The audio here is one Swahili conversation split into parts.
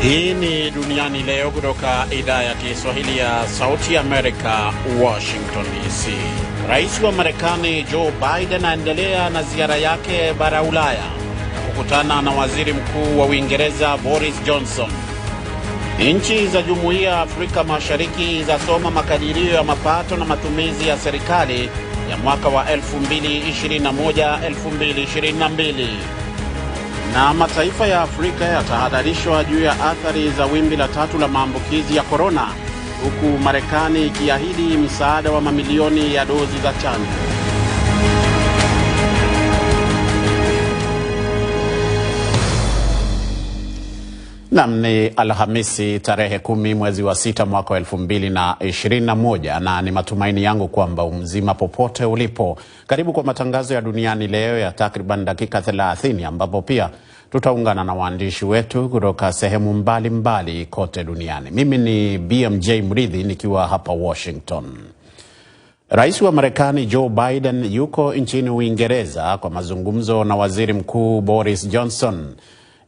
Hii ni Duniani Leo kutoka idhaa ya Kiswahili ya Sauti ya Amerika, Washington DC. Rais wa Marekani Joe Biden anaendelea na ziara yake bara Ulaya kukutana na waziri mkuu wa Uingereza Boris Johnson. Nchi za Jumuiya ya Afrika Mashariki zasoma makadirio ya mapato na matumizi ya serikali ya mwaka wa 2021-2022. Na mataifa ya Afrika yatahadharishwa juu ya athari za wimbi la 3 la maambukizi ya corona, huku Marekani ikiahidi msaada wa mamilioni ya dozi za chanjo. Ni Alhamisi tarehe 10 mwezi wa 6 mwaka wa 2021, na ni matumaini yangu kwamba mzima popote ulipo. Karibu kwa matangazo ya Duniani Leo ya takriban dakika 30, ambapo pia tutaungana na waandishi wetu kutoka sehemu mbalimbali kote duniani. Mimi ni BMJ Mridhi nikiwa hapa Washington. Rais wa Marekani Joe Biden yuko nchini Uingereza kwa mazungumzo na waziri mkuu Boris Johnson.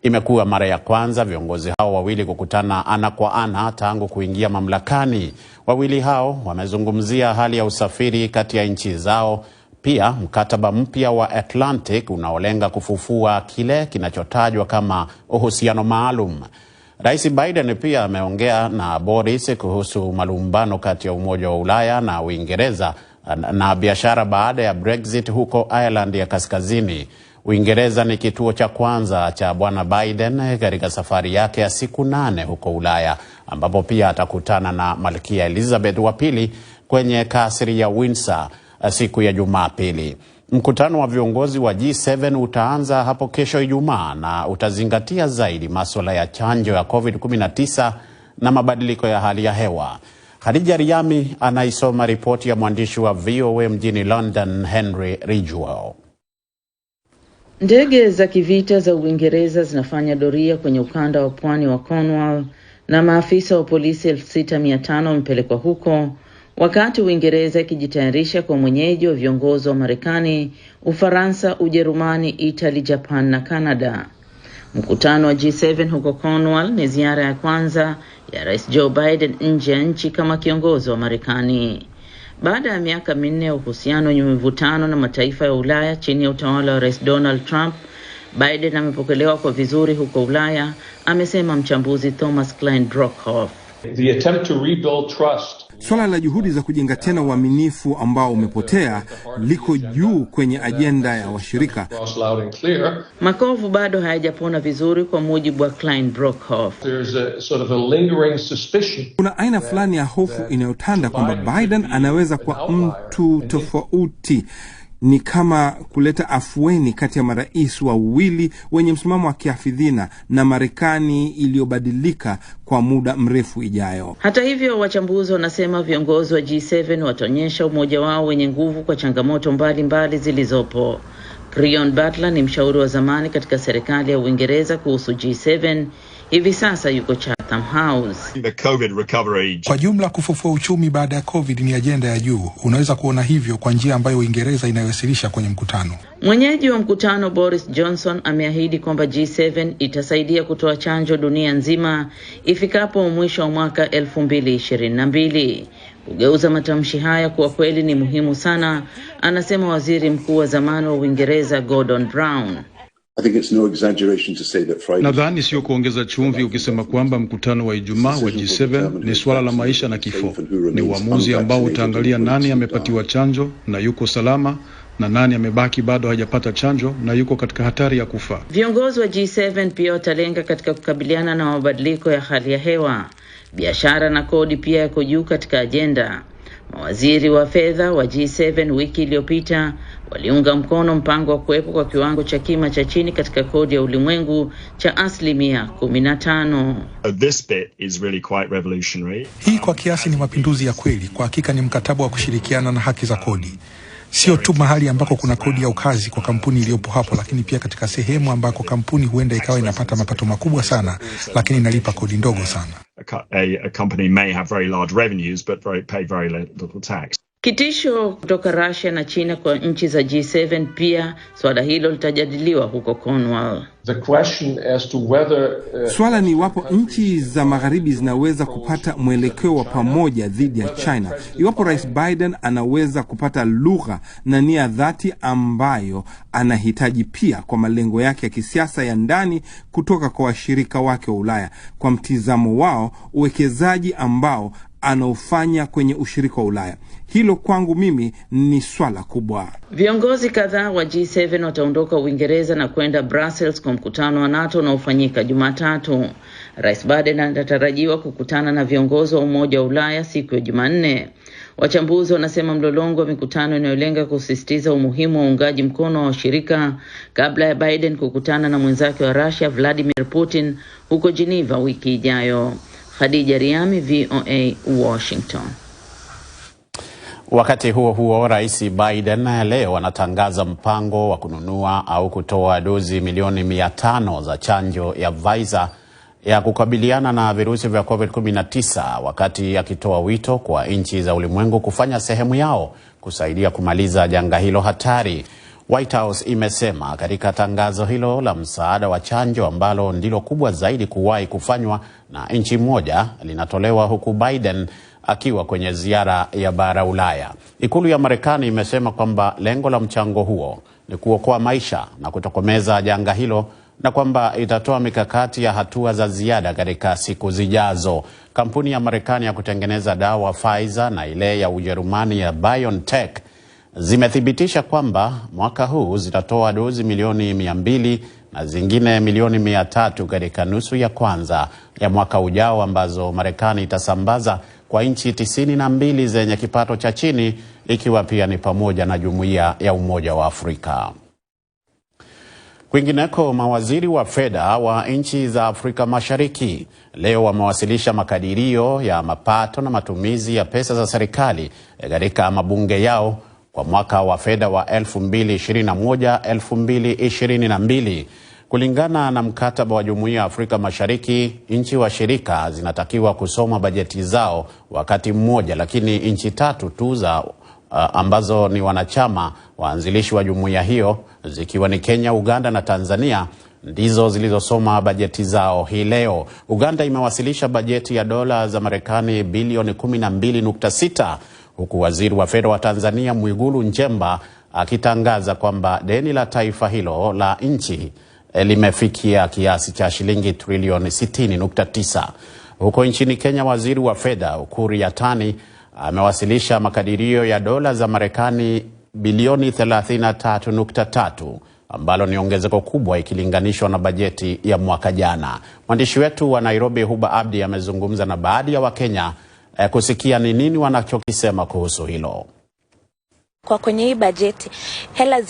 Imekuwa mara ya kwanza viongozi hao wawili kukutana ana kwa ana tangu kuingia mamlakani. Wawili hao wamezungumzia hali ya usafiri kati ya nchi zao, pia mkataba mpya wa Atlantic unaolenga kufufua kile kinachotajwa kama uhusiano maalum. Rais Biden pia ameongea na Boris kuhusu malumbano kati ya Umoja wa Ulaya na Uingereza na biashara baada ya Brexit huko Ireland ya Kaskazini. Uingereza ni kituo cha kwanza cha Bwana Biden katika safari yake ya siku 8 huko Ulaya, ambapo pia atakutana na Malkia Elizabeth wa pili kwenye kasri ya Windsor siku ya Jumapili. Mkutano wa viongozi wa G7 utaanza hapo kesho Ijumaa na utazingatia zaidi masuala ya chanjo ya COVID-19 na mabadiliko ya hali ya hewa. Khadija Riami anaisoma ripoti ya mwandishi wa VOA mjini London, Henry Ridgwell. Ndege za kivita za Uingereza zinafanya doria kwenye ukanda wa pwani wa Cornwall na maafisa wa polisi 6500 wamepelekwa huko, wakati Uingereza ikijitayarisha kwa mwenyeji wa viongozi wa Marekani, Ufaransa, Ujerumani, Italy, Japan na Canada. Mkutano wa G7 huko Cornwall ni ziara ya kwanza ya Rais Joe Biden nje ya nchi kama kiongozi wa Marekani. Baada ya miaka 4 ya uhusiano wenye mvutano na mataifa ya Ulaya chini ya utawala wa Rais Donald Trump, Biden amepokelewa kwa vizuri huko Ulaya, amesema mchambuzi Thomas Klein-Brockhoff. The attempt to rebuild trust. Swala la juhudi za kujenga tena uaminifu ambao umepotea liko juu kwenye ajenda ya washirika. Makovu bado hayajapona vizuri kwa mujibu wa Klein-Brockhoff. Kuna aina fulani ya hofu inayotanda kwamba Biden anaweza kwa mtu tofauti, ni kama kuleta afueni kati ya marais wawili wenye msimamo wa kiafidhina na Marekani iliyobadilika kwa muda mrefu ijayo. Hata hivyo, wachambuzi wanasema viongozi wa G7 wataonyesha umoja wao wenye nguvu kwa changamoto mbalimbali zilizopo. Creon Butler ni mshauri wa zamani katika serikali ya Uingereza kuhusu G7. Hivi sasa yuko Chatham House. Kwa jumla, kufufua uchumi baada ya COVID ni ajenda ya juu. Unaweza kuona hivyo kwa njia ambayo Uingereza inayowasilisha kwenye mkutano. Mwenyeji wa mkutano Boris Johnson ameahidi kwamba G7 itasaidia kutoa chanjo dunia nzima ifikapo mwisho wa mwaka 2022. Kugeuza matamshi haya kuwa kweli ni muhimu sana, anasema waziri mkuu wa zamani wa Uingereza Gordon Brown. Nadhani sio kuongeza chumvi ukisema kwamba mkutano wa Ijumaa wa G7 ni swala la maisha na kifo. Ni uamuzi ambao utaangalia nani amepatiwa chanjo na yuko salama na nani amebaki bado hajapata chanjo na yuko katika hatari ya kufa. Viongozi wa G7 pia watalenga katika kukabiliana na mabadiliko ya hali ya hewa. Biashara na kodi pia yako juu katika ajenda. Mawaziri wa fedha wa G7 wiki iliyopita waliunga mkono mpango wa kuwepo kwa kiwango cha kima cha chini katika kodi ya ulimwengu cha 15%. This bit is really quite revolutionary. Hii kwa kiasi ni mapinduzi ya kweli. Kwa hakika ni mkataba wa kushirikiana na haki za kodi. Sio tu mahali ambako kuna kodi ya ukazi kwa kampuni iliyopo hapo, lakini pia katika sehemu ambako kampuni huenda ikawa inapata mapato makubwa sana lakini inalipa kodi ndogo sana. A company may have very large revenues but pay very little tax. Kitisho kutoka Russia na China kwa nchi za G7 pia swala hilo litajadiliwa huko Cornwall. Swala ni iwapo nchi za magharibi zinaweza kupata mwelekeo wa pamoja dhidi ya China. Iwapo Rais Biden anaweza kupata lugha na nia dhati ambayo anahitaji pia kwa malengo yake ya kisiasa ya ndani kutoka kwa washirika wake wa Ulaya. Kwa mtizamo wao, uwekezaji ambao anaofanya kwenye ushirika wa Ulaya. Hilo kwangu mimi ni swala kubwa. Viongozi kadhaa wa G7 wataondoka Uingereza na kwenda Brussels kwa mkutano wa NATO unaofanyika Jumatatu. Rais Biden anatarajiwa kukutana na viongozi wa Umoja wa Ulaya siku ya Jumanne. Wachambuzi wanasema mlolongo wa mikutano inayolenga kusisitiza umuhimu wa uungaji mkono wa washirika kabla ya Biden kukutana na mwenzake wa Russia Vladimir Putin huko Geneva wiki ijayo. Hadi, VOA, Washington. Wakati huo huo, Rais Biden leo anatangaza mpango wa kununua au kutoa dozi milioni 500 za chanjo ya Pfizer ya kukabiliana na virusi vya COVID-19, wakati akitoa wito kwa nchi za ulimwengu kufanya sehemu yao kusaidia kumaliza janga hilo hatari. White House imesema katika tangazo hilo la msaada wa chanjo ambalo ndilo kubwa zaidi kuwahi kufanywa na nchi moja linatolewa huku Biden akiwa kwenye ziara ya bara Ulaya. Ikulu ya Marekani imesema kwamba lengo la mchango huo ni kuokoa maisha na kutokomeza janga hilo na kwamba itatoa mikakati ya hatua za ziada katika siku zijazo. Kampuni ya Marekani ya kutengeneza dawa Pfizer na ile ya Ujerumani ya BioNTech zimethibitisha kwamba mwaka huu zitatoa dozi milioni 200 na zingine milioni 300 katika nusu ya kwanza ya mwaka ujao, ambazo Marekani itasambaza kwa nchi 92 zenye kipato cha chini, ikiwa pia ni pamoja na Jumuiya ya Umoja wa Afrika. Kwingineko, mawaziri wa fedha wa nchi za Afrika Mashariki leo wamewasilisha makadirio ya mapato na matumizi ya pesa za serikali katika mabunge yao kwa mwaka wa fedha wa 2021-2022. Kulingana na mkataba wa Jumuiya ya Afrika Mashariki, nchi washirika zinatakiwa kusoma bajeti zao wakati mmoja, lakini nchi 3 tu za ambazo ni wanachama waanzilishi wa jumuiya hiyo, zikiwa ni Kenya, Uganda na Tanzania, ndizo zilizosoma bajeti zao hii leo. Uganda imewasilisha bajeti ya dola za Marekani bilioni 12.6, huku waziri wa fedha wa Tanzania Mwigulu Nchemba akitangaza kwamba deni la taifa hilo la nchi limefikia kiasi cha shilingi trilioni 60.9. Huko nchini Kenya, waziri wa fedha Ukur Yatani amewasilisha makadirio ya dola za Marekani bilioni 33.3, ambalo ni ongezeko kubwa ikilinganishwa na bajeti ya mwaka jana. Mwandishi wetu wa Nairobi Huba Abdi amezungumza na baadhi ya Wakenya kusikia ni nini wanachokisema kuhusu hilo. Kwa kwenye hii bajeti, hela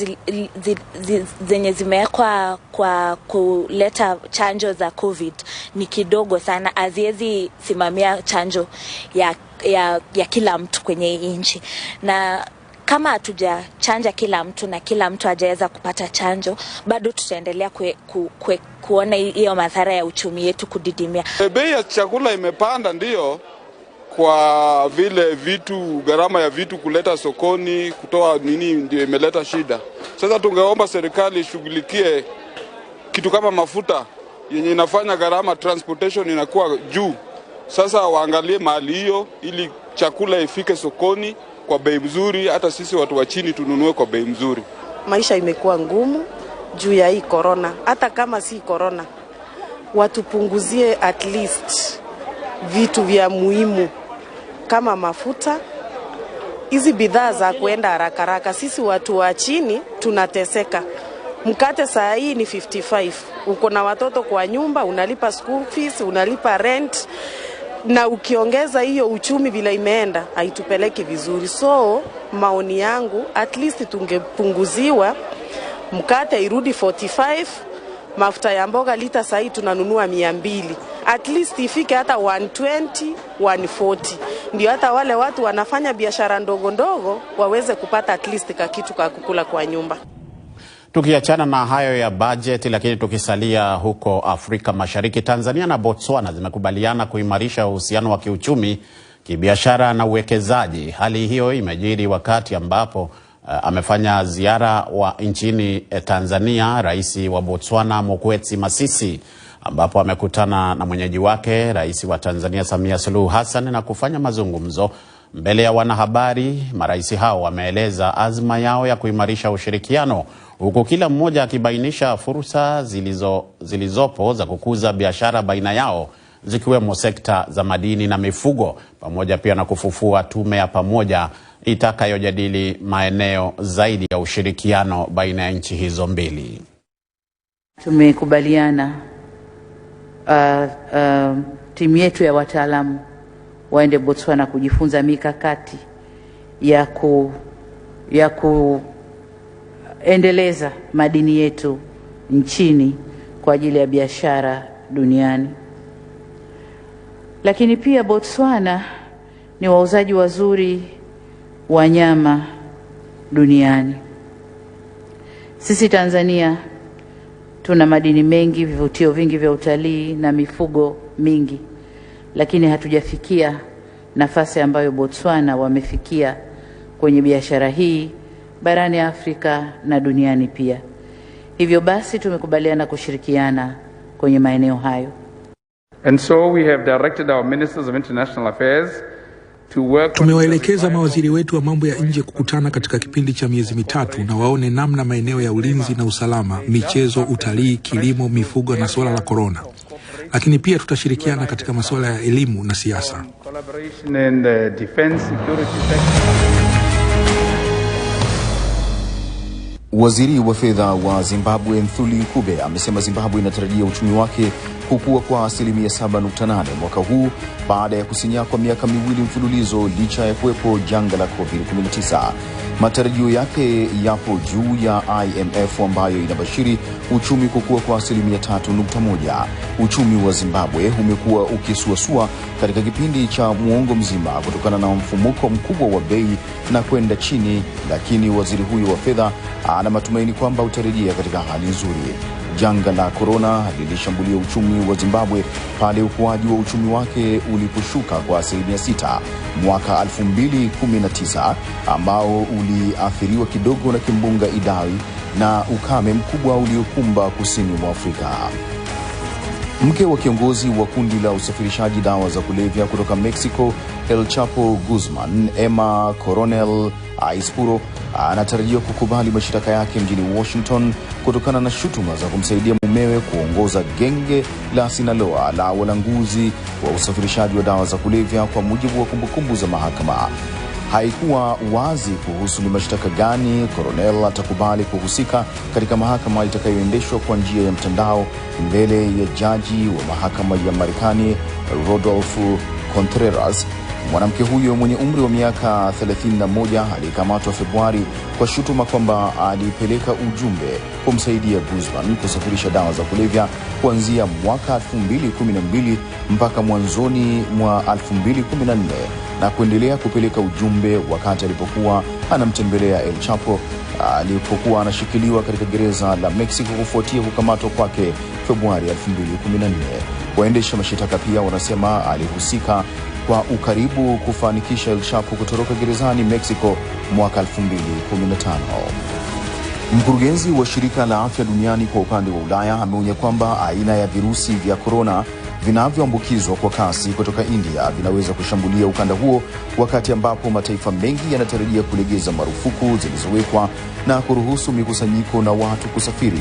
zenye zimewekwa kwa kuleta chanjo za COVID ni kidogo sana, haziwezi simamia chanjo ya kila mtu kwenye nchi. Na kama hatujachanja kila mtu na kila mtu hajaweza kupata chanjo, bado tutaendelea kuona hiyo madhara ya uchumi yetu kudidimia. Bei ya chakula imepanda, ndio, kwa vile gharama ya vitu kuleta sokoni, kutoa nini, ndio imeleta shida. Sasa tungeomba serikali ishughulikie kitu kama mafuta yenye inafanya gharama transportation inakuwa juu. Sasa waangalie mahali hiyo ili chakula ifike sokoni kwa bei nzuri, hata sisi watu wa chini tununue kwa bei nzuri. Maisha imekuwa ngumu juu ya hii corona. Hata kama si corona, watupunguzie at least vitu vya muhimu kama mafuta, hizi bidhaa za kuenda haraka haraka. Sisi watu wa chini tunateseka. Mkate saa hii ni 55. Uko na watoto kwa nyumba, unalipa school fees, unalipa rent, na ukiongeza hiyo uchumi bila imeenda, haitupeleki vizuri. So maoni yangu, at least tungepunguziwa, mkate irudi 45, mafuta ya mboga lita saa hii tunanunua 200. At least ifike hata 120, 140. Ndio hata wale watu wanafanya biashara ndogo ndogo waweze kupata at least kitu kwa kukula kwa nyumba. Tukiachana na hayo ya budget, lakini tukisalia huko Afrika Mashariki, Tanzania na Botswana zimekubaliana kuimarisha uhusiano wa kiuchumi kibiashara na uwekezaji. Hali hiyo imejiri wakati ambapo amefanya ziara nchini Tanzania Rais wa Botswana Mokgweetsi Masisi, ambapo amekutana na mwenyeji wake Rais wa Tanzania Samia Suluhu Hassan na kufanya mazungumzo mbele ya wanahabari. Marais hao wameeleza azma yao ya kuimarisha ushirikiano, huku kila mmoja akibainisha fursa zilizopo za kukuza biashara baina yao, zikiwemo sekta za madini na mifugo, pamoja pia na kufufua tume ya pamoja itakayojadili maeneo zaidi ya ushirikiano baina ya nchi hizo mbili. Tumekubaliana timu yetu ya wataalamu waende Botswana kujifunza mikakati ya kuendeleza madini yetu nchini kwa ajili ya biashara duniani. Lakini pia Botswana ni wauzaji wazuri wa nyama duniani. Sisi Tanzania tuna madini mengi, vivutio vingi vya utalii na mifugo mingi, lakini hatujafikia nafasi ambayo Botswana wamefikia kwenye biashara hii barani Afrika na duniani pia. Hivyo basi tumekubaliana kushirikiana kwenye maeneo hayo. And so we have directed our ministers of international affairs to work. Tumewaelekeza mawaziri wetu wa mambo ya nje kukutana katika kipindi cha miezi mitatu na waone namna maeneo ya ulinzi na usalama, michezo, utalii, kilimo, mifugo na suala la corona. Lakini pia tutashirikiana katika masuala ya elimu na siasa. Waziri wa fedha wa Zimbabwe Mthuli Nkube amesema Zimbabwe inatarajia uchumi wake kukua kwa 7.8% mwaka huu baada ya kusinya kwa miaka miwili mfululizo licha ya kuwepo janga la COVID-19. Matarajio yake yapo juu ya IMF ambayo inabashiri uchumi kukua kwa 3.1%. Uchumi wa Zimbabwe umekuwa ukisuasua katika kipindi cha muongo mzima kutokana na mfumuko mkubwa wa bei na kwenda chini, lakini waziri huyo wa fedha ana matumaini kwamba utarejea katika hali nzuri. Janga la corona lilishambulia uchumi wa Zimbabwe pale ukuaji wa uchumi wake uliposhuka kwa 6% mwaka 2019, ambao uliathiriwa kidogo na kimbunga Idai na ukame mkubwa uliokumba kusini mwa Afrika. Mke wa kiongozi wa kundi la usafirishaji dawa za kulevya kutoka Mexico, El Chapo Guzman, Emma Coronel Aispuro, anatarajiwa kukubali mashtaka yake mjini Washington kutokana na shutuma za kumsaidia mumewe kuongoza genge la Sinaloa la walanguzi wa usafirishaji wa dawa za kulevya, kwa mujibu wa kumbukumbu za mahakama. Haikuwa wazi kuhusu ni mashtaka gani Coronel atakubali kuhusika katika mahakama itakayoendeshwa kwa njia ya mtandao mbele ya jaji wa mahakama ya Marekani Rodolfo Contreras. Mwanamke huyo mwenye umri wa miaka 31 alikamatwa Februari kwa shutuma kwamba alipeleka ujumbe kumsaidia Guzman kusafirisha dawa za kulevya kuanzia mwaka 2012 mpaka mwanzoni mwa 2014 na kuendelea kupeleka ujumbe wakati alipokuwa anamtembelea El Chapo alipokuwa anashikiliwa katika gereza la Mexico kufuatia kukamatwa kwake Februari 2014. Waendesha mashitaka pia wanasema alihusika kwa ukaribu kufanikisha El Chapo kutoroka gerezani Mexico mwaka 2015. Mkurugenzi wa shirika la afya duniani kwa upande wa Ulaya ameonya kwamba aina ya virusi vya corona vinavyoambukizwa kwa kasi kutoka India vinaweza kushambulia ukanda huo, wakati ambapo mataifa mengi yanatarajia kulegeza marufuku zilizowekwa na kuruhusu mikusanyiko na watu kusafiri.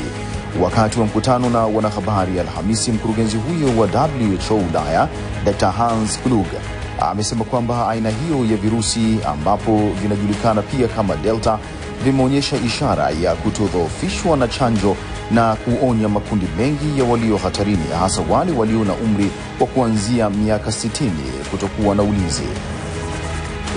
Wakati wa mkutano na wanahabari Alhamisi, mkurugenzi huyo wa WHO Ulaya, Dr. Hans Kluge, amesema kwamba aina hiyo ya virusi, ambapo vinajulikana pia kama Delta, vimeonyesha ishara ya kutodhoofishwa na chanjo na kuonya makundi mengi ya walio hatarini, hasa wale walio na umri wa kuanzia miaka 60 kutokuwa na ulinzi.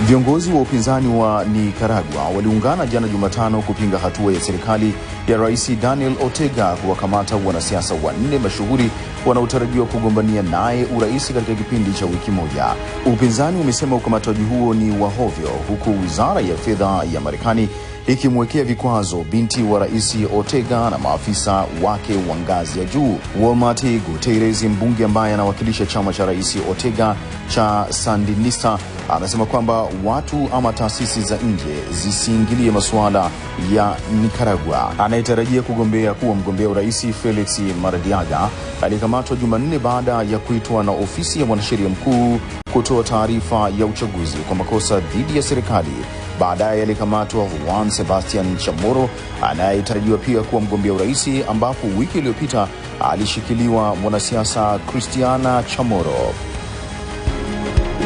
Viongozi wa upinzani wa Nicaragua waliungana jana Jumatano kupinga hatua ya serikali ya Rais Daniel Ortega kuwakamata wanasiasa 4 mashuhuri wanaotarajiwa kugombania naye urais katika kipindi cha wiki moja. Upinzani umesema ukamataji huo ni wa hovyo, huku Wizara ya Fedha ya Marekani ikimwekea vikwazo binti wa Rais Ortega na maafisa wake wa ngazi ya juu. Walmart Gutierrez, mbunge ambaye anawakilisha chama cha Rais Ortega cha Sandinista, anasema kwamba watu ama taasisi za nje zisiingilie masuala ya Nicaragua. Anayetarajia kugombea kuwa mgombea urais Felix Maradiaga alikamatwa Jumanne baada ya kuitwa na ofisi ya mwanasheria mkuu kutoa taarifa ya uchaguzi kwa makosa dhidi ya serikali. Baadaye alikamatwa Juan Sebastian Chamorro anayetarajiwa pia kuwa mgombea urais, ambapo wiki iliyopita alishikiliwa mwanasiasa Cristiana Chamorro.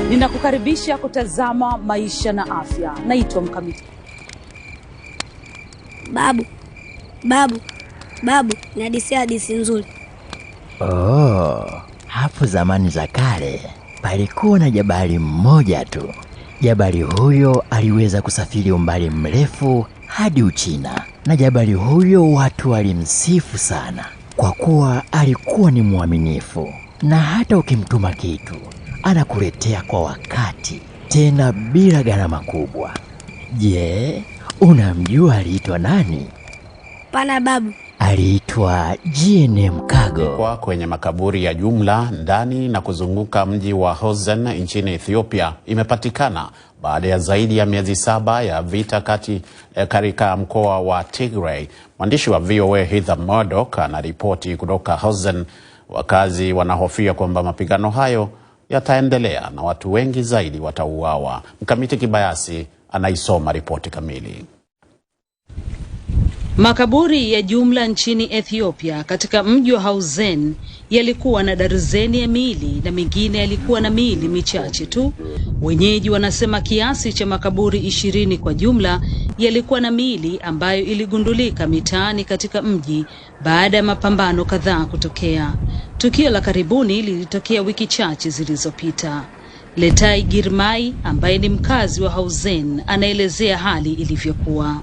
Ninakukaribisha kutazama Maisha na Afya. Naitwa Mkamiti. Babu, hadithi nzuri. Hapo zamani za kale palikuwa na jabali mmoja tu. Jabali huyo aliweza kusafiri umbali mrefu hadi Uchina, na jabali huyo watu walimsifu sana kwa kuwa alikuwa ni mwaminifu, na hata ukimtuma kitu anakuletea kwa wakati, tena bila gharama kubwa. Je, unamjua aliitwa nani? Pana babu. Aliitwa JUNI Kwa kwenye makaburi ya jumla ndani na kuzunguka mji wa Hosen nchini Ethiopia imepatikana baada ya zaidi ya miezi 7 ya vita katika mkoa wa Tigray. Mwandishi wa VOA Heather Murdoch anaripoti kutoka Hosen. Wakazi wanahofia kwamba mapigano hayo yataendelea na watu wengi zaidi watauawa. Mkamiti Kibayasi anaisoma ripoti kamili. Makaburi ya jumla nchini Ethiopia katika mji wa Hosen yalikuwa na darzeni ya miili na mengine yalikuwa na miili michache tu. Wenyeji wanasema kiasi cha makaburi 20 kwa jumla yalikuwa na miili ambayo iligundulika mitaani katika mji baada ya mapambano kadhaa kutokea. Tukio la karibuni lilitokea wiki chache zilizopita. Letai Girmai ambaye ni mkazi wa Hosen anaelezea hali ilivyokuwa.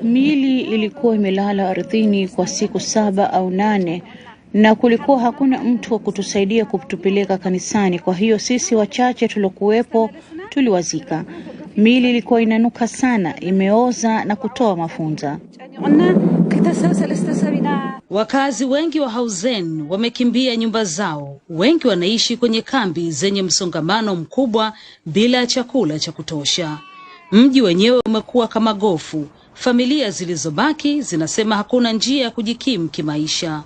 Miili ilikuwa imelala ardhini kwa siku 7 au 8 na kulikuwa hakuna mtu wa kutusaidia kutupeleka kanisani. Kwa hiyo sisi wachache tulokuwepo tuliwazika. Miili ilikuwa inanuka sana, imeoza na kutoa mafunza. Wakazi wengi wa Hosen wamekimbia nyumba zao. Wengi wanaishi kwenye kambi zenye msongamano mkubwa bila chakula cha kutosha. Mji wenyewe umekuwa kama gofu. Familia zilizobaki zinasema hakuna njia ya kujikimu kimaisha.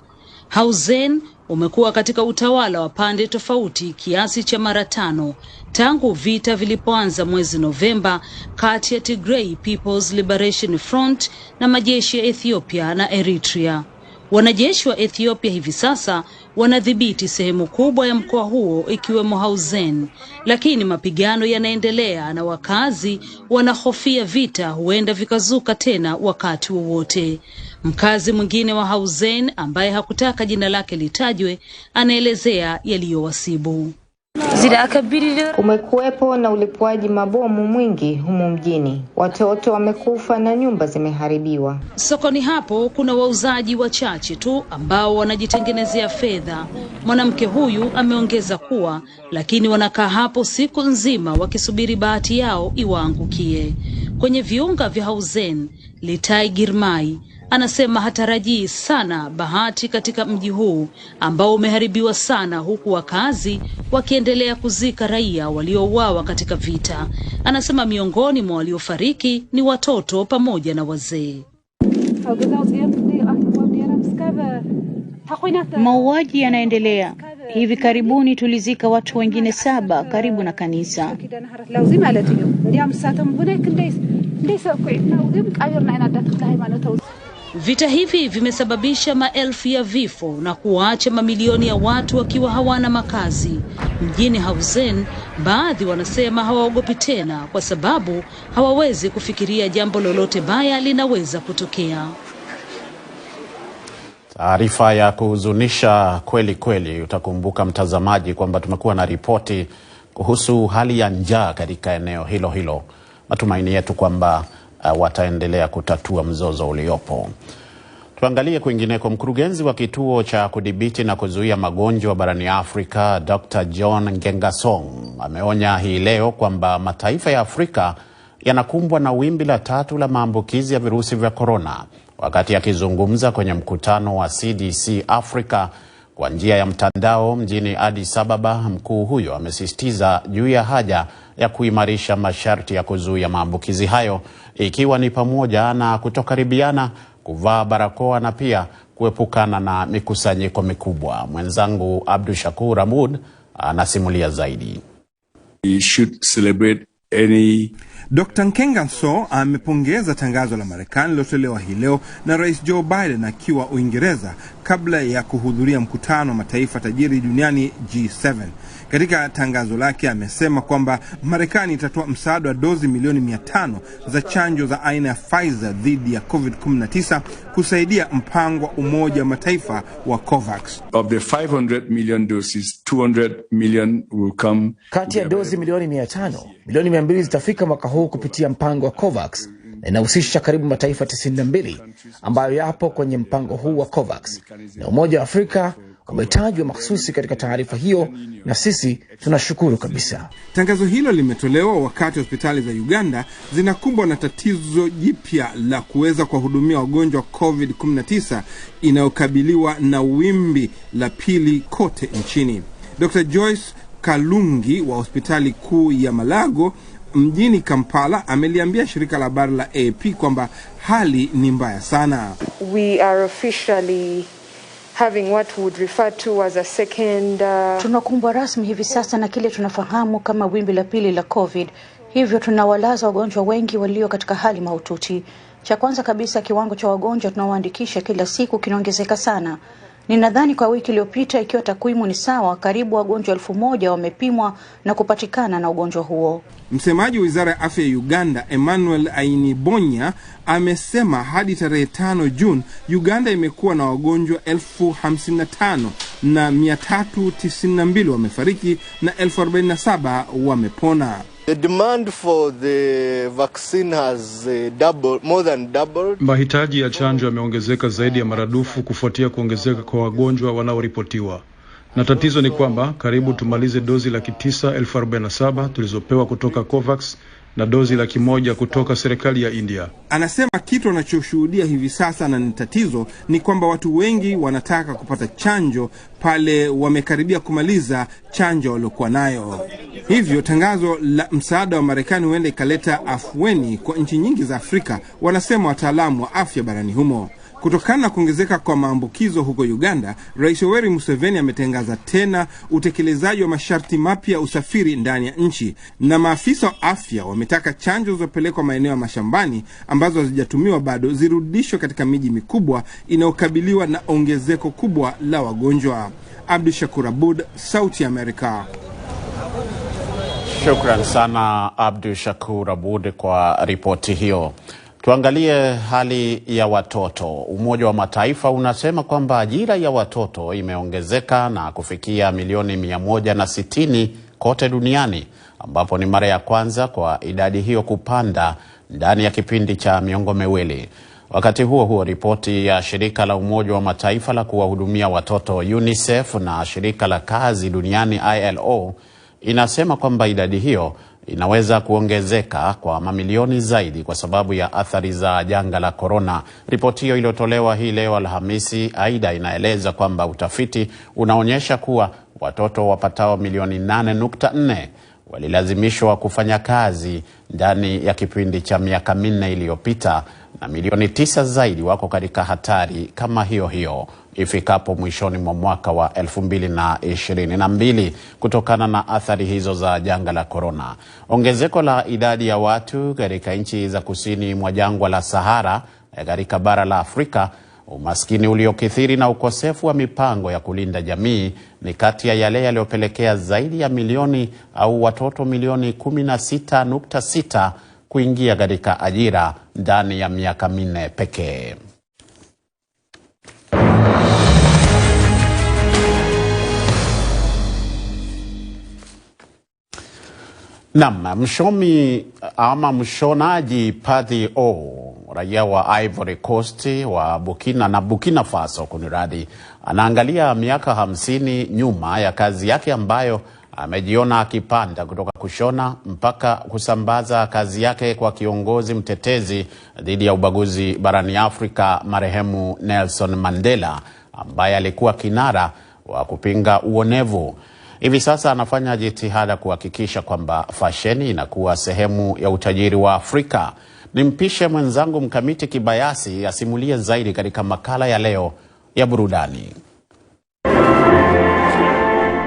Hosen umekuwa katika utawala wa pande tofauti kiasi cha mara 5 tangu vita vilipoanza mwezi Novemba kati ya Tigray People's Liberation Front na majeshi ya Ethiopia na Eritrea. Wanajeshi wa Ethiopia hivi sasa wanadhibiti sehemu kubwa ya mkoa huo ikiwemo Hosen, lakini mapigano yanaendelea na wakazi wanahofia vita huenda vikazuka tena wakati wowote. Mkazi mwingine wa Hosen ambaye hakutaka jina lake litajwe anaelezea yaliyowasibu. Kumekuwepo na ulipuaji mabomu mwingi humu mjini. Watoto wamekufa na nyumba zimeharibiwa. Sokoni hapo kuna wauzaji wachache tu ambao wanajitengenezea fedha. Mwanamke huyu ameongeza kuwa lakini wanakaa hapo siku nzima wakisubiri bahati yao iwaangukie. Kwenye viunga vya Hosen, Letai Girmai anasema hatarajii sana bahati katika mji huu ambao umeharibiwa sana, huku wakazi wakiendelea kuzika raia waliouawa katika vita. Anasema miongoni mwa waliofariki ni watoto pamoja na wazee. Mauaji yanaendelea. Hivi karibuni tulizika watu wengine 7 karibu na kanisa. Vita hivi vimesababisha maelfu ya vifo na kuacha mamilioni ya watu wakiwa hawana makazi. Mjini Hosen, baadhi wanasema hawaogopi tena kwa sababu hawawezi kufikiria jambo lolote baya linaweza kutokea. Taarifa ya kuhuzunisha kweli kweli. Utakumbuka mtazamaji kwamba tumekuwa na ripoti kuhusu hali ya njaa katika eneo hilo hilo. Matumaini yetu kwamba wataendelea kutatua mzozo uliopo. Tuangalie kwingineko. Mkurugenzi wa kituo cha kudhibiti na kuzuia magonjwa barani Afrika, Dr. John Nkengasong, ameonya hii leo kwamba mataifa ya Afrika yanakumbwa na wimbi la 3 la maambukizi ya virusi vya korona. Wakati akizungumza kwenye mkutano wa CDC Africa kwa njia ya mtandao mjini Addis Ababa, mkuu huyo amesisitiza juu ya haja ya kuimarisha masharti ya kuzuia maambukizi hayo, ikiwa ni pamoja na kutokaribiana, kuvaa barakoa na pia kuepukana na mikusanyiko mikubwa. Mwenzangu Abdu Shakur Abud anasimulia zaidi. We should celebrate any... Dr. Nkengaso amepongeza tangazo la Marekani lilotolewa hii leo na Rais Joe Biden akiwa Uingereza kabla ya kuhudhuria mkutano wa mataifa tajiri duniani G7. Katika tangazo lake amesema kwamba Marekani itatoa msaada wa dozi milioni 500 za chanjo za aina ya Pfizer dhidi ya COVID-19 kusaidia mpango wa Umoja wa Mataifa wa COVAX. Of the 500 million doses, 200 million will come. Kati ya dozi milioni 500, milioni 200 zitafika mwaka huu kupitia mpango wa COVAX, na inahusisha karibu mataifa 92 ambayo yapo kwenye mpango huu wa COVAX. Na Umoja wa Afrika umetajwa mahsusi katika taarifa hiyo, na sisi tunashukuru kabisa. Tangazo hilo limetolewa wakati hospitali za Uganda zinakumbwa na tatizo jipya la kuweza kuwahudumia wagonjwa wa COVID-19 inayokabiliwa na wimbi la pili kote nchini. Dr. Joyce Kalungi wa hospitali kuu ya Malago mjini Kampala ameliambia shirika la habari la AP kwamba hali ni mbaya sana. We are officially having what would refer to as a second tunakumbwa rasmi hivi sasa na kile tunafahamu kama wimbi la pili la COVID. Hivyo tunawalaza wagonjwa wengi walio katika hali mahututi. Cha kwanza kabisa, kiwango cha wagonjwa tunaoandikisha kila siku kinaongezeka sana. Ninadhani kwa wiki iliyopita, ikiwa takwimu ni sawa, karibu wagonjwa 1000 wamepimwa na kupatikana na ugonjwa huo. Msemaji wa Wizara ya Afya ya Uganda, Emmanuel Ainibonya, amesema hadi tarehe 5 Juni, Uganda imekuwa na wagonjwa 55,000 na 392 wamefariki na 47,000 wamepona. The demand for the vaccine has more than doubled. Mahitaji ya chanjo yameongezeka zaidi ya maradufu kufuatia kuongezeka kwa wagonjwa wanaoripotiwa. Na tatizo ni kwamba karibu tumalize dozi 947,000 tulizopewa kutoka COVAX na dozi 100,000 kutoka serikali ya India. Anasema kitu anachoshuhudia hivi sasa na ni tatizo ni kwamba watu wengi wanataka kupata chanjo pale wamekaribia kumaliza chanjo waliokuwa nayo. Hivyo tangazo la msaada wa Marekani huenda ikaleta afueni kwa nchi nyingi za Afrika, wanasema wataalamu wa afya barani humo. Kutokana na kuongezeka kwa maambukizo huko Uganda, Rais Yoweri Museveni ametangaza tena utekelezaji wa masharti mapya ya usafiri ndani ya nchi, na maafisa wa afya wametaka chanjo zilizopelekwa maeneo ya mashambani ambazo hazijatumiwa bado zirudishwe katika miji mikubwa inayokabiliwa na ongezeko kubwa la wagonjwa. Abdu Shakur Abud, Sauti ya Amerika. Shukran sana Abdu Shakur Abud kwa ripoti hiyo. Tuangalie hali ya watoto. Umoja wa Mataifa unasema kwamba ajira ya watoto imeongezeka na kufikia milioni 160 kote duniani, ambapo ni mara ya kwanza kwa idadi hiyo kupanda ndani ya kipindi cha miongo miwili. Wakati huo huo, ripoti ya shirika la Umoja wa Mataifa la kuwahudumia watoto UNICEF na shirika la kazi duniani ILO inasema kwamba idadi hiyo inaweza kuongezeka kwa mamilioni zaidi kwa sababu ya athari za janga la korona. Ripoti hiyo iliyotolewa hii leo Alhamisi aidha inaeleza kwamba utafiti unaonyesha kuwa watoto wapatao milioni 8.4 walilazimishwa kufanya kazi ndani ya kipindi cha miaka 4 iliyopita, na milioni 9 zaidi wako katika hatari kama hiyo ifikapo mwishoni mwa mwaka wa 2022 kutokana na athari hizo za janga la korona. Ongezeko la idadi ya watu katika nchi za kusini mwa jangwa la Sahara katika bara la Afrika, umaskini uliokithiri na ukosefu wa mipango ya kulinda jamii ni kati ya yale yaliyopelekea zaidi ya milioni au watoto milioni 16.6 kuingia katika ajira ndani ya miaka 4 pekee. Mshonaji Paddy O, raia wa Ivory Coast wa Burkina Faso anaangalia miaka 50 nyuma ya kazi yake ambayo amejiona akipanda kutoka kushona mpaka kusambaza kazi yake kwa kiongozi mtetezi dhidi ya ubaguzi barani Afrika, marehemu Nelson Mandela, ambaye alikuwa kinara wa kupinga uonevu. Hivi sasa anafanya jitihada kuhakikisha kwamba fasheni inakuwa sehemu ya utajiri wa Afrika. Nimpishe mwenzangu Mkamiti Kibayasi asimulie zaidi katika makala ya leo ya Burudani.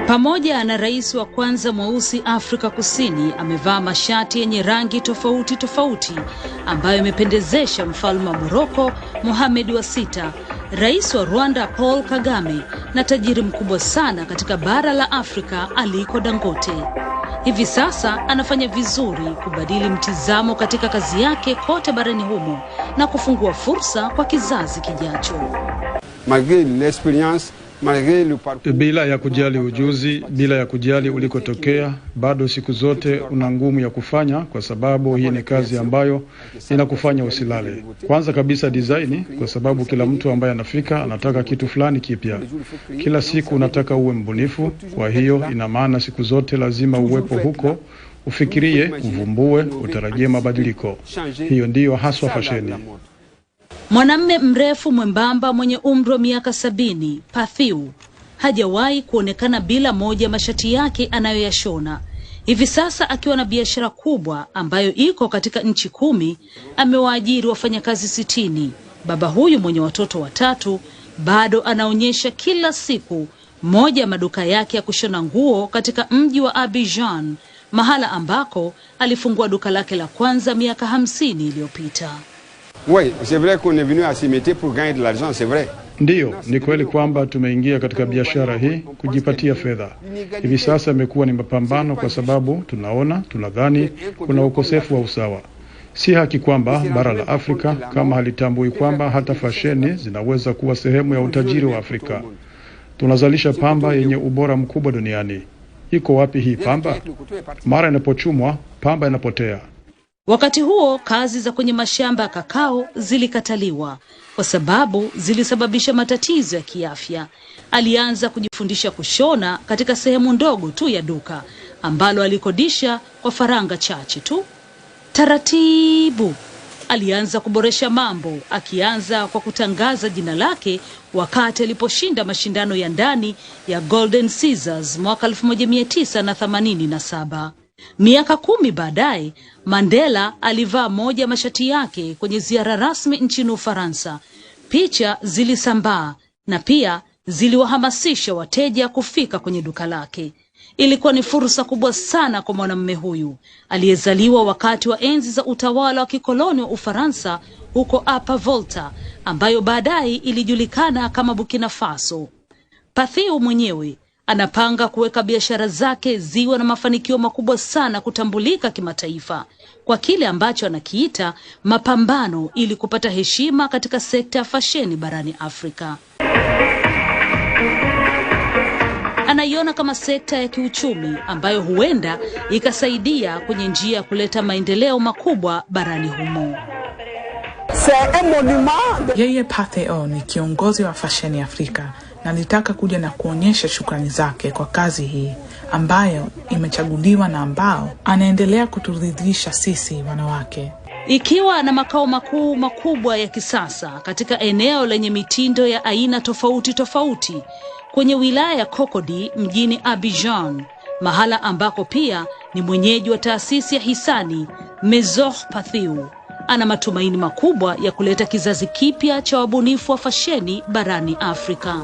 Pamoja na rais wa kwanza mweusi Afrika Kusini, amevaa mashati yenye rangi tofauti tofauti ambayo imependezesha mfalme wa Morocco Mohamed wa sita, rais wa Rwanda Paul Kagame, na tajiri mkubwa sana katika bara la Afrika Aliko Dangote. Hivi sasa anafanya vizuri kubadili mtizamo katika kazi yake kote barani humo na kufungua fursa kwa kizazi kijacho. Bila ya kujali ujuzi, bila ya kujali ulikotokea, bado siku zote una ngumu ya kufanya, kwa sababu hii ni kazi ambayo inakufanya usilale. Kwanza kabisa design, kwa sababu kila mtu ambaye anafika anataka kitu fulani kipya. Kila siku unataka uwe mbunifu, kwa hiyo ina maana siku zote lazima uwepo huko, ufikirie, uvumbue, utarajie mabadiliko. Hiyo ndiyo haswa fasheni. Mwanamume mrefu mwembamba mwenye umri wa miaka 70, Pathiu, hajawahi kuonekana bila moja mashati yake anayoyashona. Hivi sasa akiwa na biashara kubwa ambayo iko katika nchi 10, amewaajiri wafanyakazi 60. Baba huyu mwenye watoto 3 bado anaonyesha kila siku moja ya maduka yake ya kushona nguo katika mji wa Abidjan, mahala ambako alifungua duka lake la kwanza miaka 50 iliyopita. Oui, c'est vrai qu'on est venu à ce métier pour gagner de l'argent, c'est vrai. Ndiyo, ni kweli kwamba tumeingia katika biashara hii kujipatia fedha. Hivi sasa imekuwa ni mapambano kwa sababu tunadhani kuna ukosefu wa usawa. Si haki kwamba bara la Afrika kama halitambui kwamba hata fasheni zinaweza kuwa sehemu ya utajiri wa Afrika. Tunazalisha pamba yenye ubora mkubwa duniani. Iko wapi hii pamba? Mara inapochumwa, pamba inapotea. Wakati huo kazi za kwenye mashamba ya kakao zilikataliwa kwa sababu zilisababisha matatizo ya kiafya. Alianza kujifundisha kushona katika sehemu ndogo tu ya duka ambalo alikodisha kwa faranga chache tu. Taratibu alianza kuboresha mambo, akianza kwa kutangaza jina lake wakati aliposhinda mashindano ya ndani ya Golden Scissors mwaka 1987. Miaka 10 baadaye, Mandela alivaa moja mashati yake kwenye ziara rasmi nchini Ufaransa. Picha zilisambaa na pia ziliwahamasisha wateja kufika kwenye duka lake. Ilikuwa ni fursa kubwa sana kwa mwanamume huyu aliyezaliwa wakati wa enzi za utawala wa kikoloni wa Ufaransa huko Upper Volta, ambayo baadaye ilijulikana kama Burkina Faso. Pathiu mwenyewe anapanga kuweka biashara zake ziwe na mafanikio makubwa sana kutambulika kimataifa kwa kile ambacho anakiita mapambano ili kupata heshima katika sekta ya fasheni barani Afrika. Anaiona kama sekta ya kiuchumi ambayo huenda ikasaidia kwenye njia ya kuleta maendeleo makubwa barani humo. Yeye Pathiu ni kiongozi wa fasheni Afrika na alitaka kuja na kuonyesha shukrani zake kwa kazi hii ambayo imechaguliwa na ambao anaendelea kuturidhisha sisi wanawake. Ikiwa na makao makuu makubwa ya kisasa katika eneo lenye mitindo ya aina tofauti tofauti kwenye wilaya ya Cocody mjini Abidjan, mahala ambako pia ni mwenyeji wa taasisi ya hisani Michezo, Pathiu ana matumaini makubwa ya kuleta kizazi kipya cha wabunifu wa fasheni barani Afrika.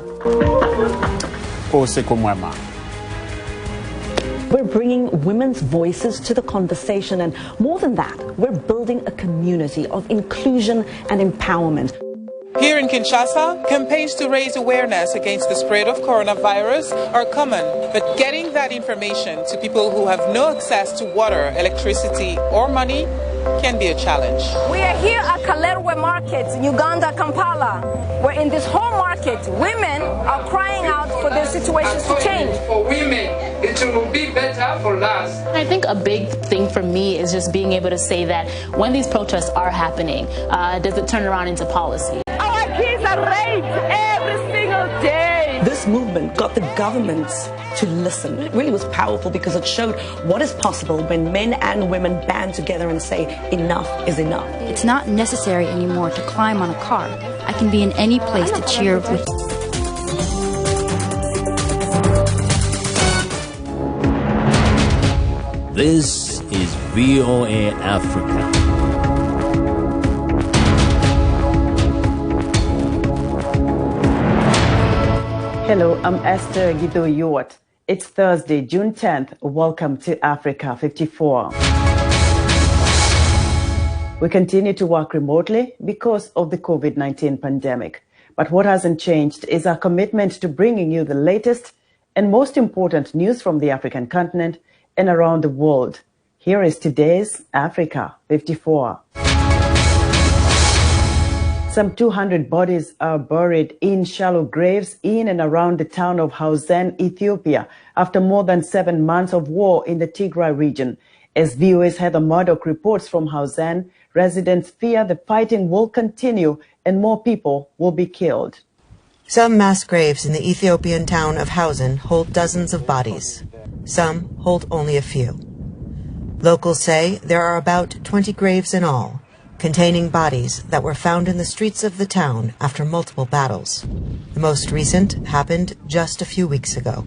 Usiku mwema. We're bringing women's voices to the conversation, and more than that, we're building a community of inclusion and empowerment. Here in Kinshasa, campaigns to raise awareness against the spread of coronavirus are common, but getting that information to people who have no access to water, electricity, or money can be a challenge. We are here at Kalerwe Market, Uganda, Kampala, where in this whole market, women are crying out for their situations to change. For women, it will be better for us. I think a big thing for me is just being able to say that when these protests are happening, does it turn around into policy? Our kids are raped every single day. This this movement got the governments to listen. It really was powerful because it showed what is possible when men and women band together and say enough is enough. It's not necessary anymore to climb on a car. I can be in any place to cheer with. This is VOA Africa. Hello, I'm Esther Gido-Yuat. It's Thursday, June 10th. Welcome to Africa 54. We continue to work remotely because of the COVID-19 pandemic. But what hasn't changed is our commitment to bringing you the latest and most important news from the African continent and around the world. Here is today's Africa 54. Some 200 bodies are buried in shallow graves in and around the town of Hauzen, Ethiopia, after more than 7 months of war in the Tigray region. As VOA's Heather Murdoch reports from Hauzen, residents fear the fighting will continue and more people will be killed. Some mass graves in the Ethiopian town of Hauzen hold dozens of bodies. Some hold only a few. Locals say there are about 20 graves in all, containing bodies that were found in the streets of the town after multiple battles. The most recent happened just a few weeks ago.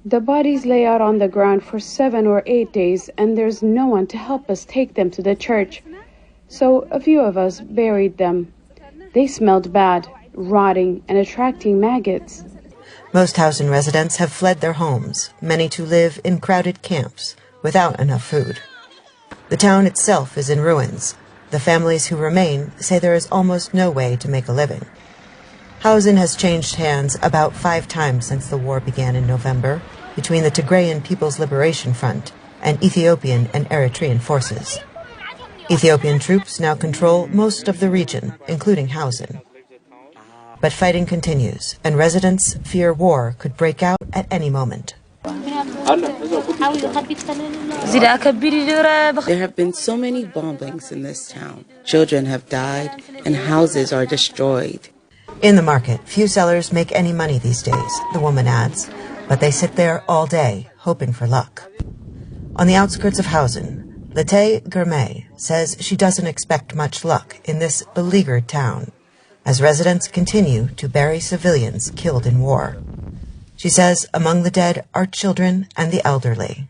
The bodies lay out on the ground for 7 or 8 days, and there's no one to help us take them to the church. So a few of us buried them. They smelled bad, rotting and attracting maggots. Most Hauzen residents have fled their homes, many to live in crowded camps without enough food. The town itself is in ruins. The families who remain say there is almost no way to make a living. Hauzen has changed hands about 5 times since the war began in November between the Tigrayan People's Liberation Front and Ethiopian and Eritrean forces. Ethiopian troops now control most of the region, including Hauzen. But fighting continues, and residents fear war could break out at any moment. There have been so many bombings in this town. Children have died, and houses are destroyed. In the market, few sellers make any money these days, the woman adds, but they sit there all day, hoping for luck. On the outskirts of Hauzen, Lete Gourmet says she doesn't expect much luck in this beleaguered town, as residents continue to bury civilians killed in war. She says among the dead are children and the elderly.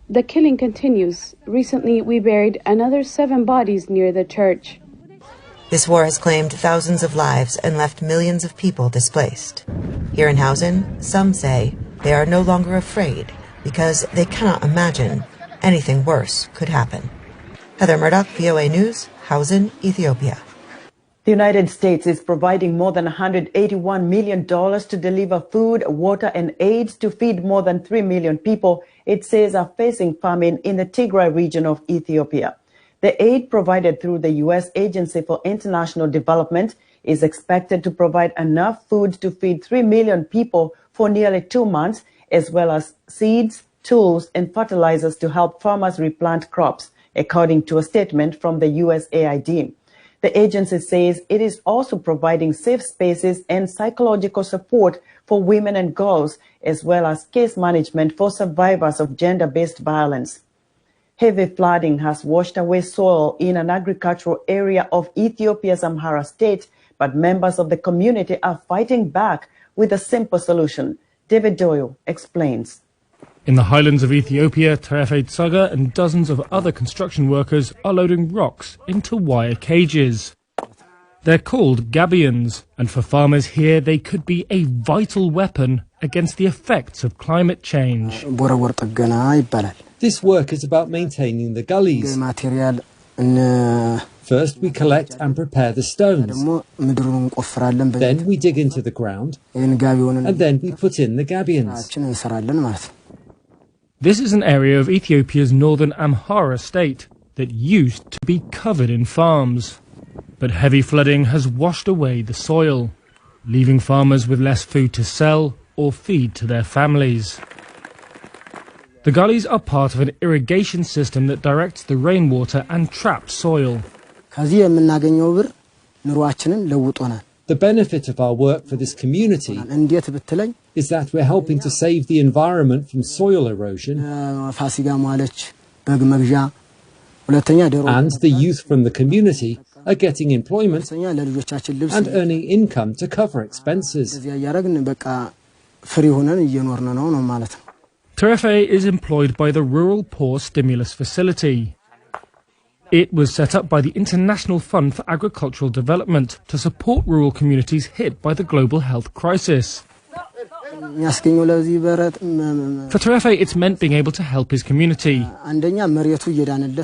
The killing continues. Recently, we buried another 7 bodies near the church. This war has claimed thousands of lives and left millions of people displaced. Here in Hauzen, some say they are no longer afraid because they cannot imagine anything worse could happen. Heather Murdoch, VOA News, Hauzen, Ethiopia. The United States is providing more than $181 million to deliver food, water, and aid to feed more than 3 million people it says are facing famine in the Tigray region of Ethiopia. The aid provided through the U.S. Agency for International Development is expected to provide enough food to feed 3 million people for nearly 2 months, as well as seeds, tools, and fertilizers to help farmers replant crops, according to a statement from the USAID. The agency says it is also providing safe spaces and psychological support for women and girls, as well as case management for survivors of gender-based violence. Heavy flooding has washed away soil in an agricultural area of Ethiopia's Amhara state, but members of the community are fighting back with a simple solution. David Doyle explains. In the highlands of Ethiopia, Terefe Tsaga and dozens of other construction workers are loading rocks into wire cages. They're called gabions, and for farmers here they could be a vital weapon against the effects of climate change. This work is about maintaining the gullies. First we collect and prepare the stones. Then we dig into the ground, and then we put in the gabions. This is an area of Ethiopia's northern Amhara state that used to be covered in farms. But heavy flooding has washed away the soil, leaving farmers with less food to sell or feed to their families. The gullies are part of an irrigation system that directs the rainwater and trapped soil. The benefit of our work for this community is that we're helping to save the environment from soil erosion, and the youth from the community are getting employment and earning income to cover expenses. TAARIFA is employed by the Rural Poor Stimulus Facility. It was set up by the International Fund for Agricultural Development to support rural communities hit by the global health crisis. For TAARIFA, it's meant being able to help his community.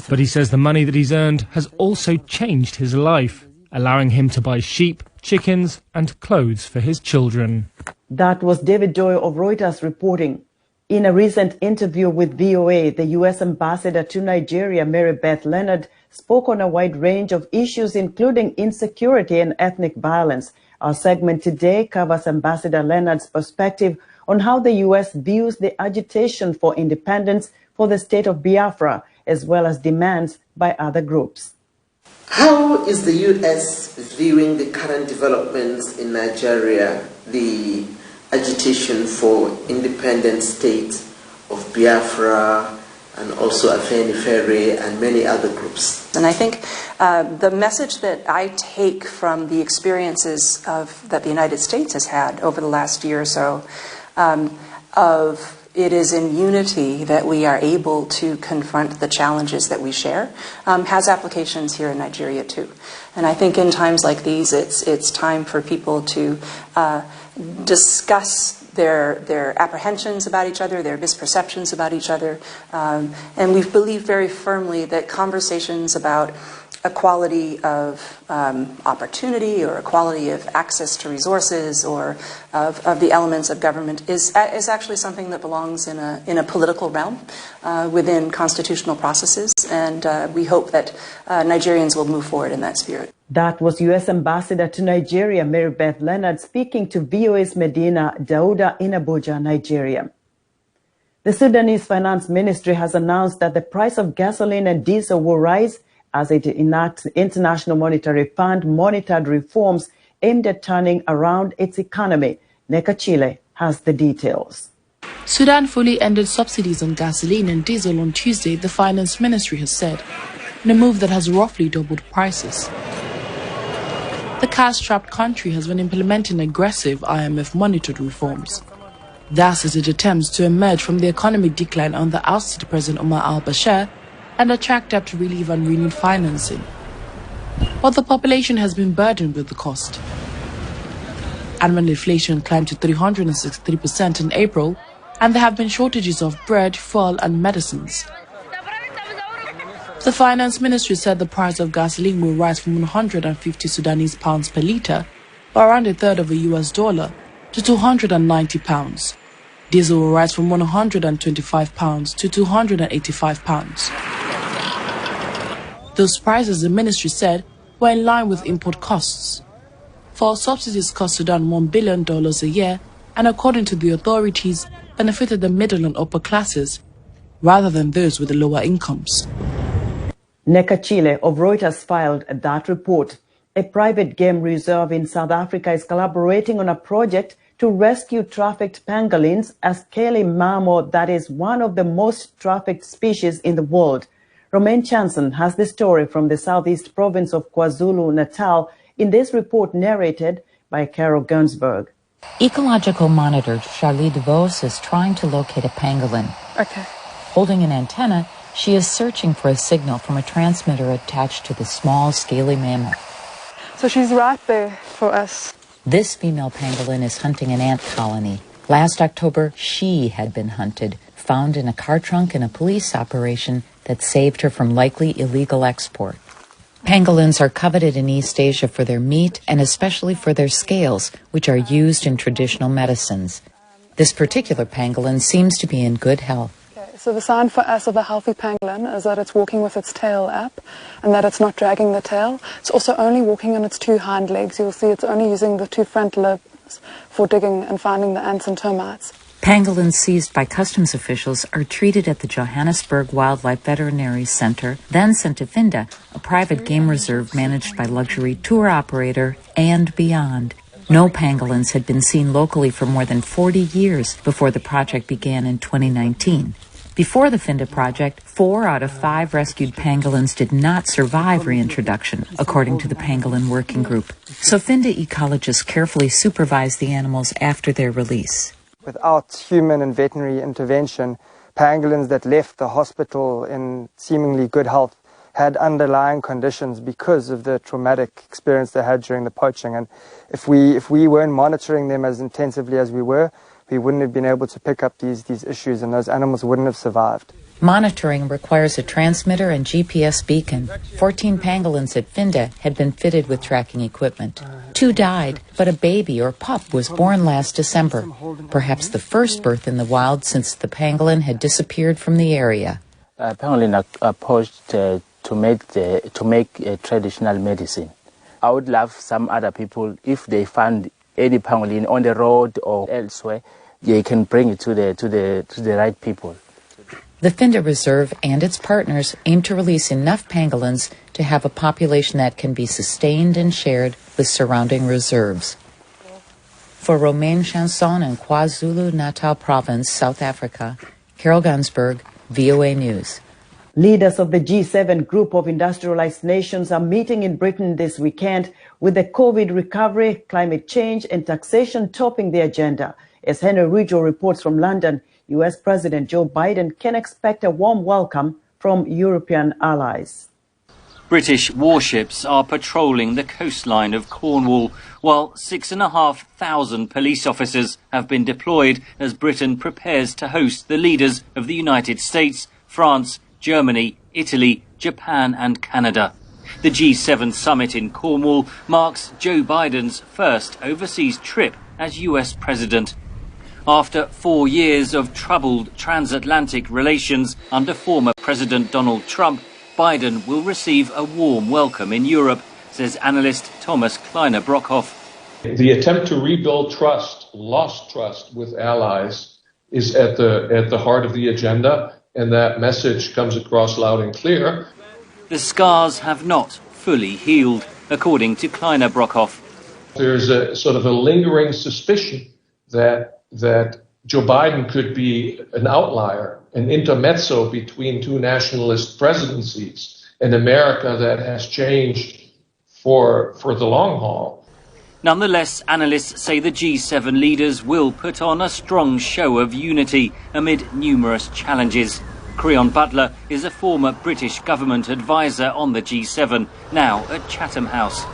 But he says the money that he's earned has also changed his life, allowing him to buy sheep, chickens and clothes for his children. That was David Doyle of Reuters reporting. In a recent interview with VOA, the U.S. ambassador to Nigeria, Mary Beth Leonard, spoke on a wide range of issues, including insecurity and ethnic violence. Our segment today covers Ambassador Leonard's perspective on how the U.S. views the agitation for independence for the state of Biafra, as well as demands by other groups. How is the U.S. viewing the current developments in Nigeria, the agitation for independent state of Biafra, and also Afenifere and many other groups? And I think the message that I take from the experiences that the United States has had over the last year or so, of it is in unity that we are able to confront the challenges that we share, has applications here in Nigeria too. And I think in times like these, it's time for people to discuss their apprehensions about each other, their misperceptions about each other. And we believe very firmly that conversations about equality of opportunity or equality of access to resources or of the elements of government is actually something that belongs in a political realm within constitutional processes. And we hope that Nigerians will move forward in that spirit. That was U.S. Ambassador to Nigeria, Mary Beth Leonard, speaking to VOA's Medina Dauda in Abuja, Nigeria. The Sudanese Finance Ministry has announced that the price of gasoline and diesel will rise as it enacts International Monetary Fund monitored reforms aimed at turning around its economy. Nekachile has the details. Sudan fully ended subsidies on gasoline and diesel on Tuesday, the Finance Ministry has said, in a move that has roughly doubled prices. The cash-strapped country has been implementing aggressive IMF-monitored reforms. Thus, as it attempts to emerge from the economic decline under ousted President Omar al-Bashir and attract up to relieve and renewed financing. But the population has been burdened with the cost. Annual inflation climbed to 363% in April, and there have been shortages of bread, fuel and medicines. The Finance Ministry said the price of gasoline will rise from 150 Sudanese pounds per litre, or around a third of a US dollar, to 290 pounds. Diesel will rise from 125 pounds to 285 pounds. Those prices, the ministry said, were in line with import costs. Fuel subsidies cost Sudan $1 billion a year, and according to the authorities, benefited the middle and upper classes, rather than those with the lower incomes. Nekachile of Reuters filed that report. A private game reserve in South Africa is collaborating on a project to rescue trafficked pangolins, a scaly mammal that is one of the most trafficked species in the world. Romain Chanson has the story from the southeast province of KwaZulu-Natal in this report narrated by Carol Gunsberg. Ecological monitor Charlie DeVos is trying to locate a pangolin. Okay. Holding an antenna, she is searching for a signal from a transmitter attached to the small, scaly mammal. So she's right there for us. This female pangolin is hunting an ant colony. Last October, she had been hunted, found in a car trunk in a police operation that saved her from likely illegal export. Pangolins are coveted in East Asia for their meat and especially for their scales, which are used in traditional medicines. This particular pangolin seems to be in good health. So the sign for us of a healthy pangolin is that it's walking with its tail up and that it's not dragging the tail. It's also only walking on its two hind legs. You'll see it's only using the two front for digging and finding the ants and termites. Pangolins seized by customs officials are treated at the Johannesburg Wildlife Veterinary Center, then sent to Finda, a private game reserve managed by luxury tour operator And Beyond. No pangolins had been seen locally for more than 40 years before the project began in 2019. Before the Finda project, 4 out of 5 rescued pangolins did not survive reintroduction, according to the Pangolin Working Group. So Finda ecologists carefully supervise the animals after their release. Without human and veterinary intervention, pangolins that left the hospital in seemingly good health had underlying conditions because of the traumatic experience they had during the poaching. And if we weren't monitoring them as intensively as we were, we wouldn't have been able to pick up these issues, and those animals wouldn't have survived. Monitoring requires a transmitter and GPS beacon. 14 pangolins at Finda had been fitted with tracking equipment. 2 died, but a baby or pup was born last December, perhaps the first birth in the wild since the pangolin had disappeared from the area. Pangolin are poached to make traditional medicine. I would love some other people, if they find any pangolin on the road or elsewhere, they can bring it to the right people. The Finda Reserve and its partners aim to release enough pangolins to have a population that can be sustained and shared with surrounding reserves. For Romaine Chanson in KwaZulu-Natal Province, South Africa, Carol Gunsberg, VOA News. Leaders of the G7 group of industrialized nations are meeting in Britain this weekend with the COVID recovery, climate change and taxation topping the agenda. As Henry Ridgell reports from London, US President Joe Biden can expect a warm welcome from European allies. British warships are patrolling the coastline of Cornwall, while 6,500 police officers have been deployed as Britain prepares to host the leaders of the United States, France, Germany, Italy, Japan and Canada. The G7 summit in Cornwall marks Joe Biden's first overseas trip as US president. After 4 years of troubled transatlantic relations under former President Donald Trump, Biden will receive a warm welcome in Europe, says analyst Thomas Kleiner-Brockhoff. The attempt to rebuild trust, lost trust with allies, is at the heart of the agenda, and that message comes across loud and clear. The scars have not fully healed, according to Kleiner-Brockhoff. There's a sort of a lingering suspicion that Joe Biden could be an outlier, an intermezzo between two nationalist presidencies, an America that has changed for the long haul. Nonetheless, analysts say the G7 leaders will put on a strong show of unity amid numerous challenges. Creon Butler is a former British government advisor on the G7, now at Chatham House.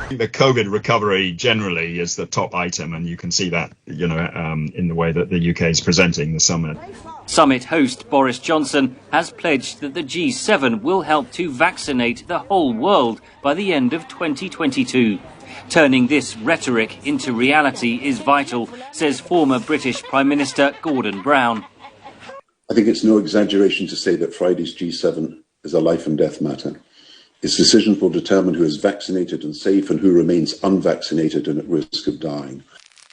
The COVID recovery generally is the top item, and you can see that, in the way that the UK is presenting the summit. Summit host Boris Johnson has pledged that the G7 will help to vaccinate the whole world by the end of 2022. Turning this rhetoric into reality is vital, says former British Prime Minister Gordon Brown. I think it's no exaggeration to say that Friday's G7 is a life and death matter. Its decisions will determine who is vaccinated and safe and who remains unvaccinated and at risk of dying.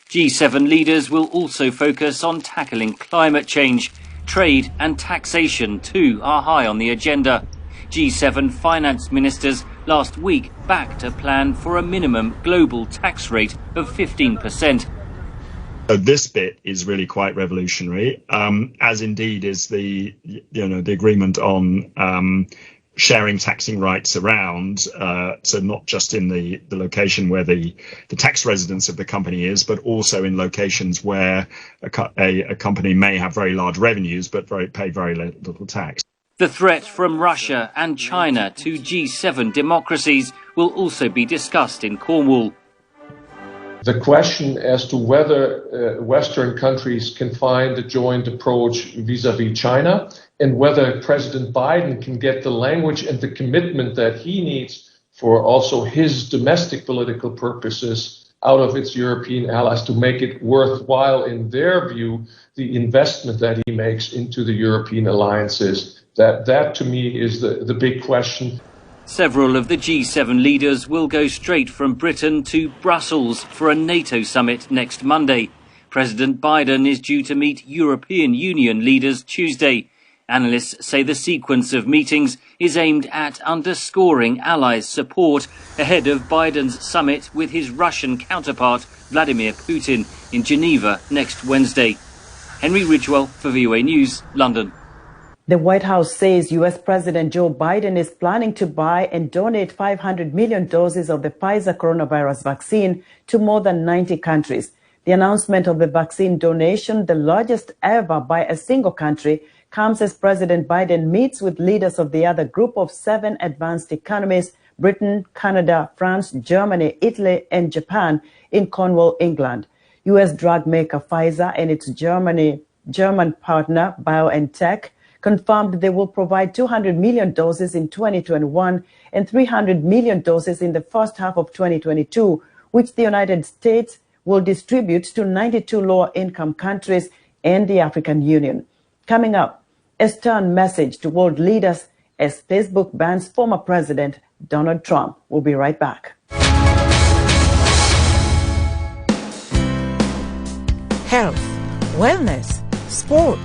G7 leaders will also focus on tackling climate change. Trade and taxation too are high on the agenda. G7 finance ministers last week backed a plan for a minimum global tax rate of 15%. This bit is really quite revolutionary, as indeed is the agreement on sharing taxing rights around, so not just in the location where the tax residence of the company is, but also in locations where a company may have very large revenues but pay very little tax. The threat from Russia and China to G7 democracies will also be discussed in Cornwall. The question as to whether Western countries can find a joint approach vis-à-vis China, and whether President Biden can get the language and the commitment that he needs for also his domestic political purposes out of its European allies to make it worthwhile, in their view, the investment that he makes into the European alliances. That to me is the big question. Several of the G7 leaders will go straight from Britain to Brussels for a NATO summit next Monday. President Biden is due to meet European Union leaders Tuesday. Analysts say the sequence of meetings is aimed at underscoring allies' support ahead of Biden's summit with his Russian counterpart, Vladimir Putin, in Geneva next Wednesday. Henry Ridgewell for VOA News, London. The White House says U.S. President Joe Biden is planning to buy and donate 500 million doses of the Pfizer coronavirus vaccine to more than 90 countries. The announcement of the vaccine donation, the largest ever by a single country, comes as President Biden meets with leaders of the other group of 7 advanced economies, Britain, Canada, France, Germany, Italy, and Japan, in Cornwall, England. U.S. drug maker Pfizer and its German partner BioNTech confirmed they will provide 200 million doses in 2021 and 300 million doses in the first half of 2022, which the United States will distribute to 92 lower-income countries and the African Union. Coming up, a stern message to world leaders as Facebook bans former President Donald Trump. We'll be right back. Health, wellness, sport,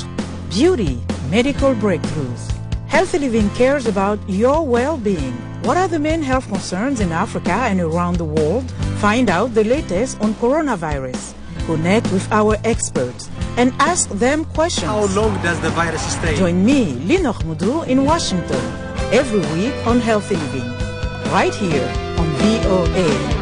beauty, medical breakthroughs. Healthy Living cares about your well-being. What are the main health concerns in Africa and around the world? Find out the latest on coronavirus. Connect with our experts and ask them questions. How long does the virus stay? Join me, Lino Khmoudou, in Washington, every week on Healthy Living, right here on VOA.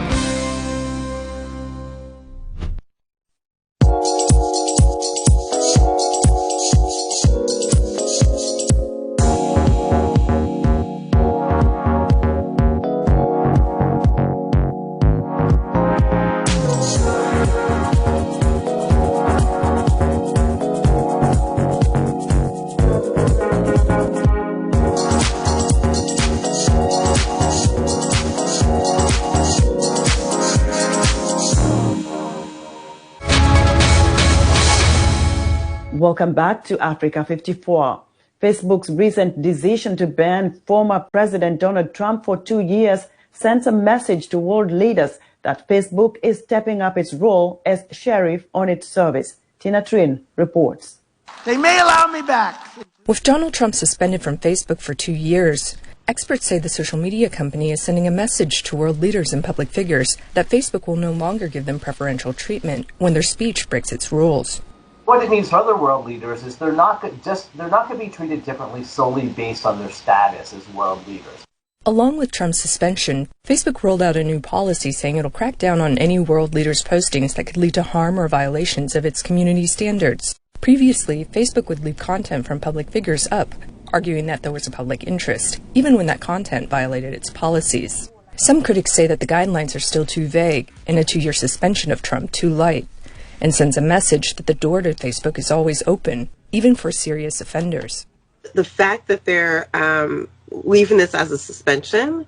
Welcome back to Africa 54. Facebook's recent decision to ban former President Donald Trump for 2 years sends a message to world leaders that Facebook is stepping up its role as sheriff on its service. Tina Trin reports. They may allow me back. With Donald Trump suspended from Facebook for 2 years, experts say the social media company is sending a message to world leaders and public figures that Facebook will no longer give them preferential treatment when their speech breaks its rules. What it means for other world leaders is they're not going to be treated differently solely based on their status as world leaders. Along with Trump's suspension, Facebook rolled out a new policy saying it'll crack down on any world leaders' postings that could lead to harm or violations of its community standards. Previously, Facebook would leave content from public figures up, arguing that there was a public interest, even when that content violated its policies. Some critics say that the guidelines are still too vague and a 2-year suspension of Trump too light, and sends a message that the door to Facebook is always open, even for serious offenders. The fact that they're leaving this as a suspension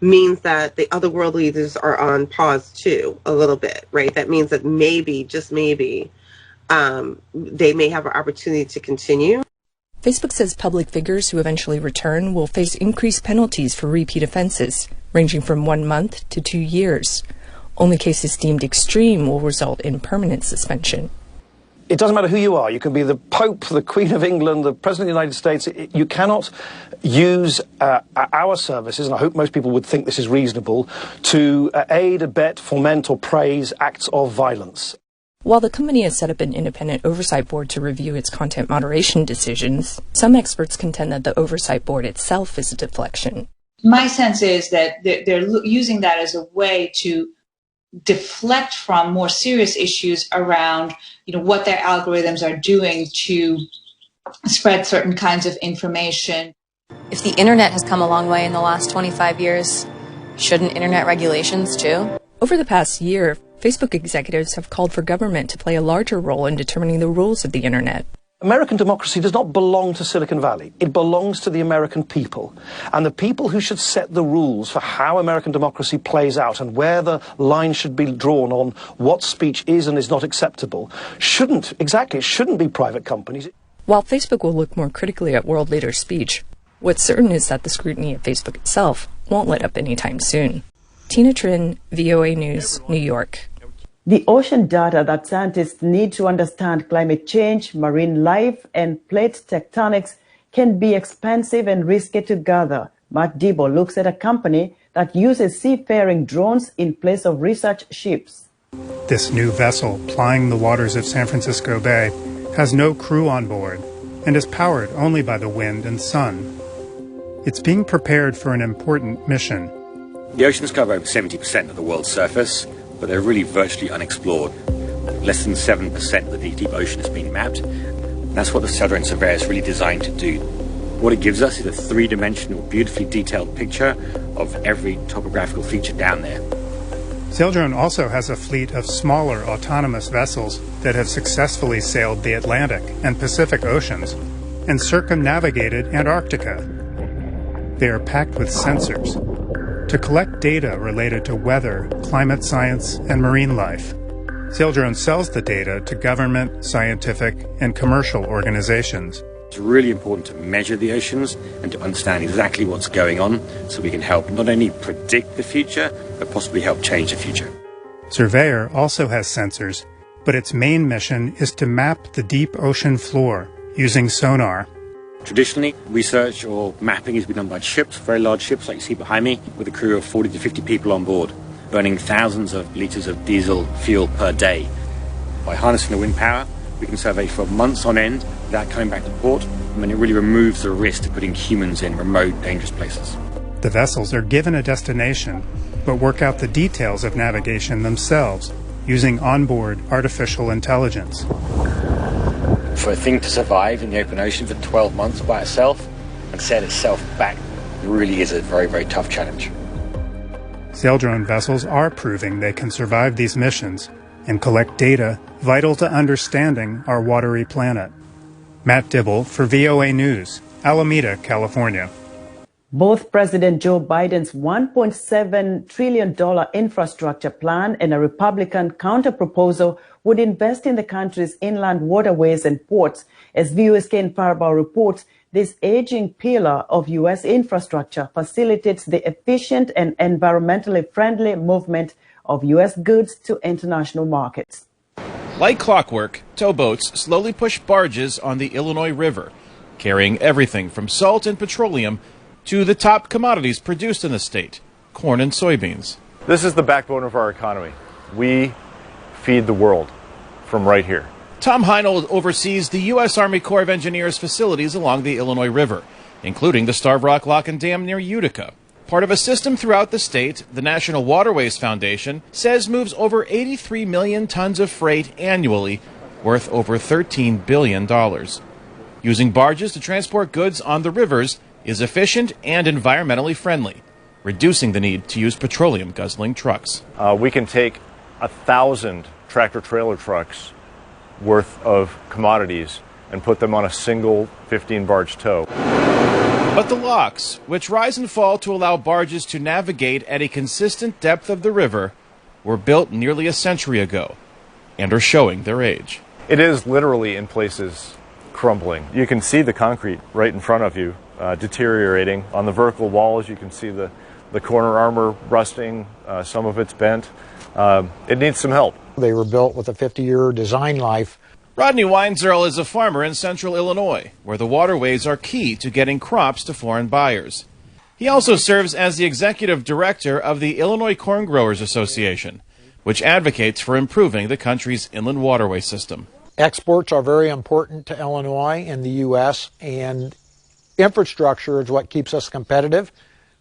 means that the other world leaders are on pause too, a little bit, right? That means that maybe, just maybe, they may have an opportunity to continue. Facebook says public figures who eventually return will face increased penalties for repeat offenses, ranging from 1 month to 2 years. Only cases deemed extreme will result in permanent suspension. It doesn't matter who you are. You can be the Pope, the Queen of England, the President of the United States. You cannot use our services, and I hope most people would think this is reasonable, to aid, abet, foment or praise acts of violence. While the company has set up an independent oversight board to review its content moderation decisions, some experts contend that the oversight board itself is a deflection. My sense is that they're using that as a way to deflect from more serious issues around, what their algorithms are doing to spread certain kinds of information. If the internet has come a long way in the last 25 years, shouldn't internet regulations too? Over the past year, Facebook executives have called for government to play a larger role in determining the rules of the internet. American democracy does not belong to Silicon Valley. It belongs to the American people. And the people who should set the rules for how American democracy plays out and where the line should be drawn on what speech is and is not acceptable shouldn't be private companies. While Facebook will look more critically at world leaders' speech, what's certain is that the scrutiny of Facebook itself won't let up anytime soon. Tina Trin, VOA News, New York. The ocean data that scientists need to understand climate change, marine life, and plate tectonics can be expensive and risky to gather. Matt Dibble looks at a company that uses seafaring drones in place of research ships. This new vessel plying the waters of San Francisco Bay has no crew on board and is powered only by the wind and sun. It's being prepared for an important mission. The oceans cover over 70% of the world's surface, but they're really virtually unexplored. Less than 7% of the deep ocean has been mapped. That's what the sail drone surveyor is really designed to do. What it gives us is a three-dimensional, beautifully detailed picture of every topographical feature down there. Saildrone also has a fleet of smaller autonomous vessels that have successfully sailed the Atlantic and Pacific Oceans and circumnavigated Antarctica. They are packed with sensors to collect data related to weather, climate science, and marine life. Saildrone sells the data to government, scientific, and commercial organizations. It's really important to measure the oceans and to understand exactly what's going on so we can help not only predict the future, but possibly help change the future. Surveyor also has sensors, but its main mission is to map the deep ocean floor using sonar. Traditionally, research or mapping has been done by ships, very large ships like you see behind me, with a crew of 40 to 50 people on board, burning thousands of litres of diesel fuel per day. By harnessing the wind power, we can survey for months on end without coming back to port, and it really removes the risk of putting humans in remote, dangerous places. The vessels are given a destination, but work out the details of navigation themselves using onboard artificial intelligence. For a thing to survive in the open ocean for 12 months by itself and set itself back really is a very, very tough challenge. Saildrone vessels are proving they can survive these missions and collect data vital to understanding our watery planet. Matt Dibble for VOA News, Alameda, California. Both President Joe Biden's $1.7 trillion infrastructure plan and a Republican counterproposal would invest in the country's inland waterways and ports. As VOA's Ken Faribault reports, this aging pillar of U.S. infrastructure facilitates the efficient and environmentally friendly movement of U.S. goods to international markets. Like clockwork, towboats slowly push barges on the Illinois River, carrying everything from salt and petroleum to the top commodities produced in the state, corn and soybeans. This is the backbone of our economy. We feed the world from right here. Tom Heinold oversees the U.S. Army Corps of Engineers facilities along the Illinois River, including the Starved Rock Lock and Dam near Utica. Part of a system throughout the state, the National Waterways Foundation says moves over 83 million tons of freight annually, worth over $13 billion. Using barges to transport goods on the rivers is efficient and environmentally friendly, reducing the need to use petroleum-guzzling trucks. We can take 1,000 tractor-trailer trucks worth of commodities and put them on a single 15-barge tow. But the locks, which rise and fall to allow barges to navigate at a consistent depth of the river, were built nearly a century ago and are showing their age. It is literally in places crumbling. You can see the concrete right in front of you deteriorating. On the vertical walls, you can see the corner armor rusting. Some of it's bent. It needs some help. They were built with a 50-year design life. Rodney Weinzierl is a farmer in central Illinois, where the waterways are key to getting crops to foreign buyers. He also serves as the executive director of the Illinois Corn Growers Association, which advocates for improving the country's inland waterway system. Exports are very important to Illinois and the U.S., and infrastructure is what keeps us competitive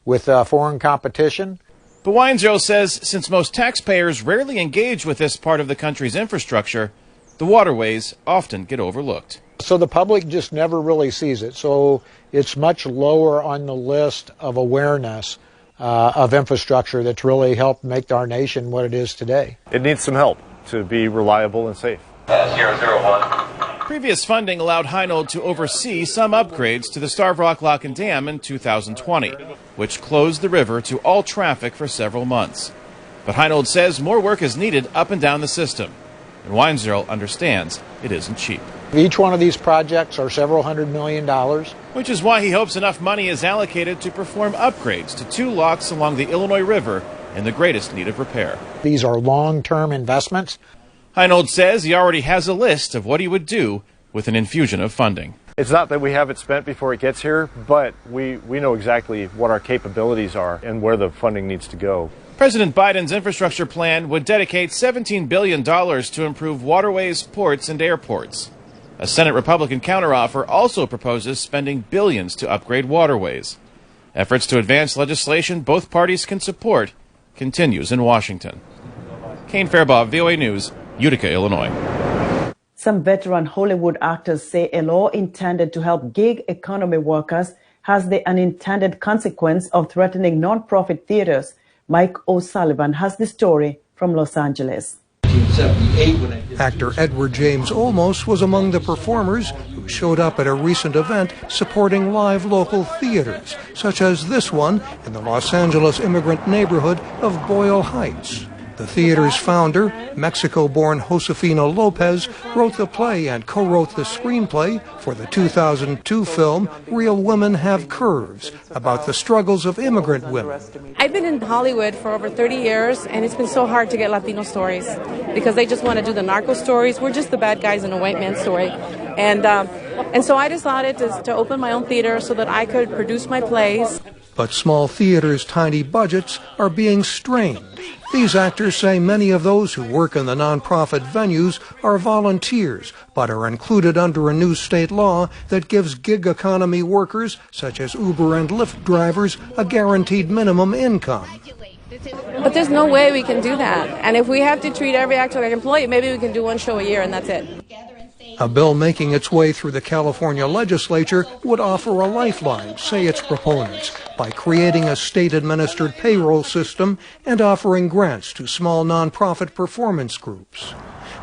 with foreign competition. But Weinzierl says since most taxpayers rarely engage with this part of the country's infrastructure, the waterways often get overlooked. So the public just never really sees it. So it's much lower on the list of awareness of infrastructure that's really helped make our nation what it is today. It needs some help to be reliable and safe. 001. Previous funding allowed Heinold to oversee some upgrades to the Starved Rock Lock and Dam in 2020, which closed the river to all traffic for several months. But Heinold says more work is needed up and down the system, and Weinzierl understands it isn't cheap. Each one of these projects are several $100 million. Which is why he hopes enough money is allocated to perform upgrades to 2 locks along the Illinois River in the greatest need of repair. These are long-term investments. Heinold says he already has a list of what he would do with an infusion of funding. It's not that we have it spent before it gets here, but we know exactly what our capabilities are and where the funding needs to go. President Biden's infrastructure plan would dedicate $17 billion to improve waterways, ports, and airports. A Senate Republican counteroffer also proposes spending billions to upgrade waterways. Efforts to advance legislation both parties can support continues in Washington. Kane Fairbaugh, VOA News, Utica, Illinois. Some veteran Hollywood actors say a law intended to help gig economy workers has the unintended consequence of threatening nonprofit theaters. Mike O'Sullivan has the story from Los Angeles. Actor Edward James Olmos was among the performers who showed up at a recent event supporting live local theaters, such as this one in the Los Angeles immigrant neighborhood of Boyle Heights. The theater's founder, Mexico-born Josefina Lopez, wrote the play and co-wrote the screenplay for the 2002 film Real Women Have Curves, about the struggles of immigrant women. I've been in Hollywood for over 30 years, and it's been so hard to get Latino stories because they just want to do the narco stories. We're just the bad guys in a white man's story. And so I decided to open my own theater so that I could produce my plays. But small theaters' tiny budgets are being strained. These actors say many of those who work in the nonprofit venues are volunteers, but are included under a new state law that gives gig economy workers, such as Uber and Lyft drivers, a guaranteed minimum income. But there's no way we can do that. And if we have to treat every actor like an employee, maybe we can do one show a year and that's it. A bill making its way through the California legislature would offer a lifeline, say its proponents, by creating a state-administered payroll system and offering grants to small nonprofit performance groups.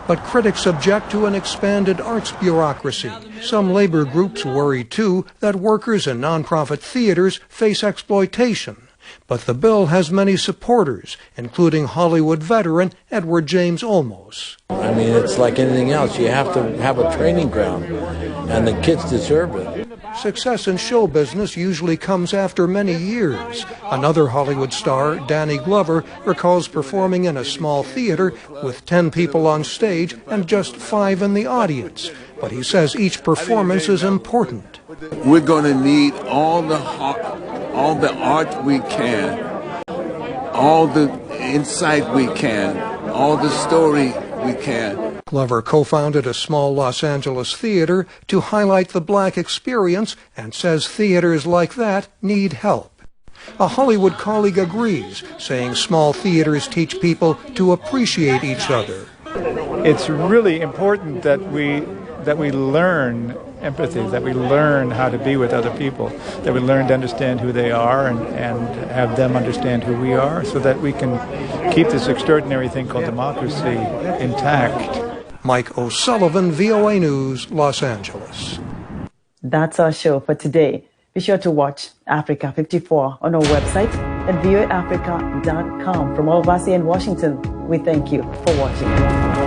But critics object to an expanded arts bureaucracy. Some labor groups worry, too, that workers in nonprofit theaters face exploitation. But the bill has many supporters, including Hollywood veteran Edward James Olmos. I mean, it's like anything else. You have to have a training ground, and the kids deserve it. Success in show business usually comes after many years. Another Hollywood star, Danny Glover, recalls performing in a small theater with 10 people on stage and just 5 in the audience. But he says each performance is important. We're going to need all the art we can, all the insight we can, all the story we can. Glover co-founded a small Los Angeles theater to highlight the black experience and says theaters like that need help. A Hollywood colleague agrees, saying small theaters teach people to appreciate each other. It's really important that we learn empathy, that we learn how to be with other people, that we learn to understand who they are and have them understand who we are, so that we can keep this extraordinary thing called democracy intact. Mike O'Sullivan, VOA News, Los Angeles. That's our show for today. Be sure to watch Africa 54 on our website at voaafrica.com. From all of us here in Washington, we thank you for watching.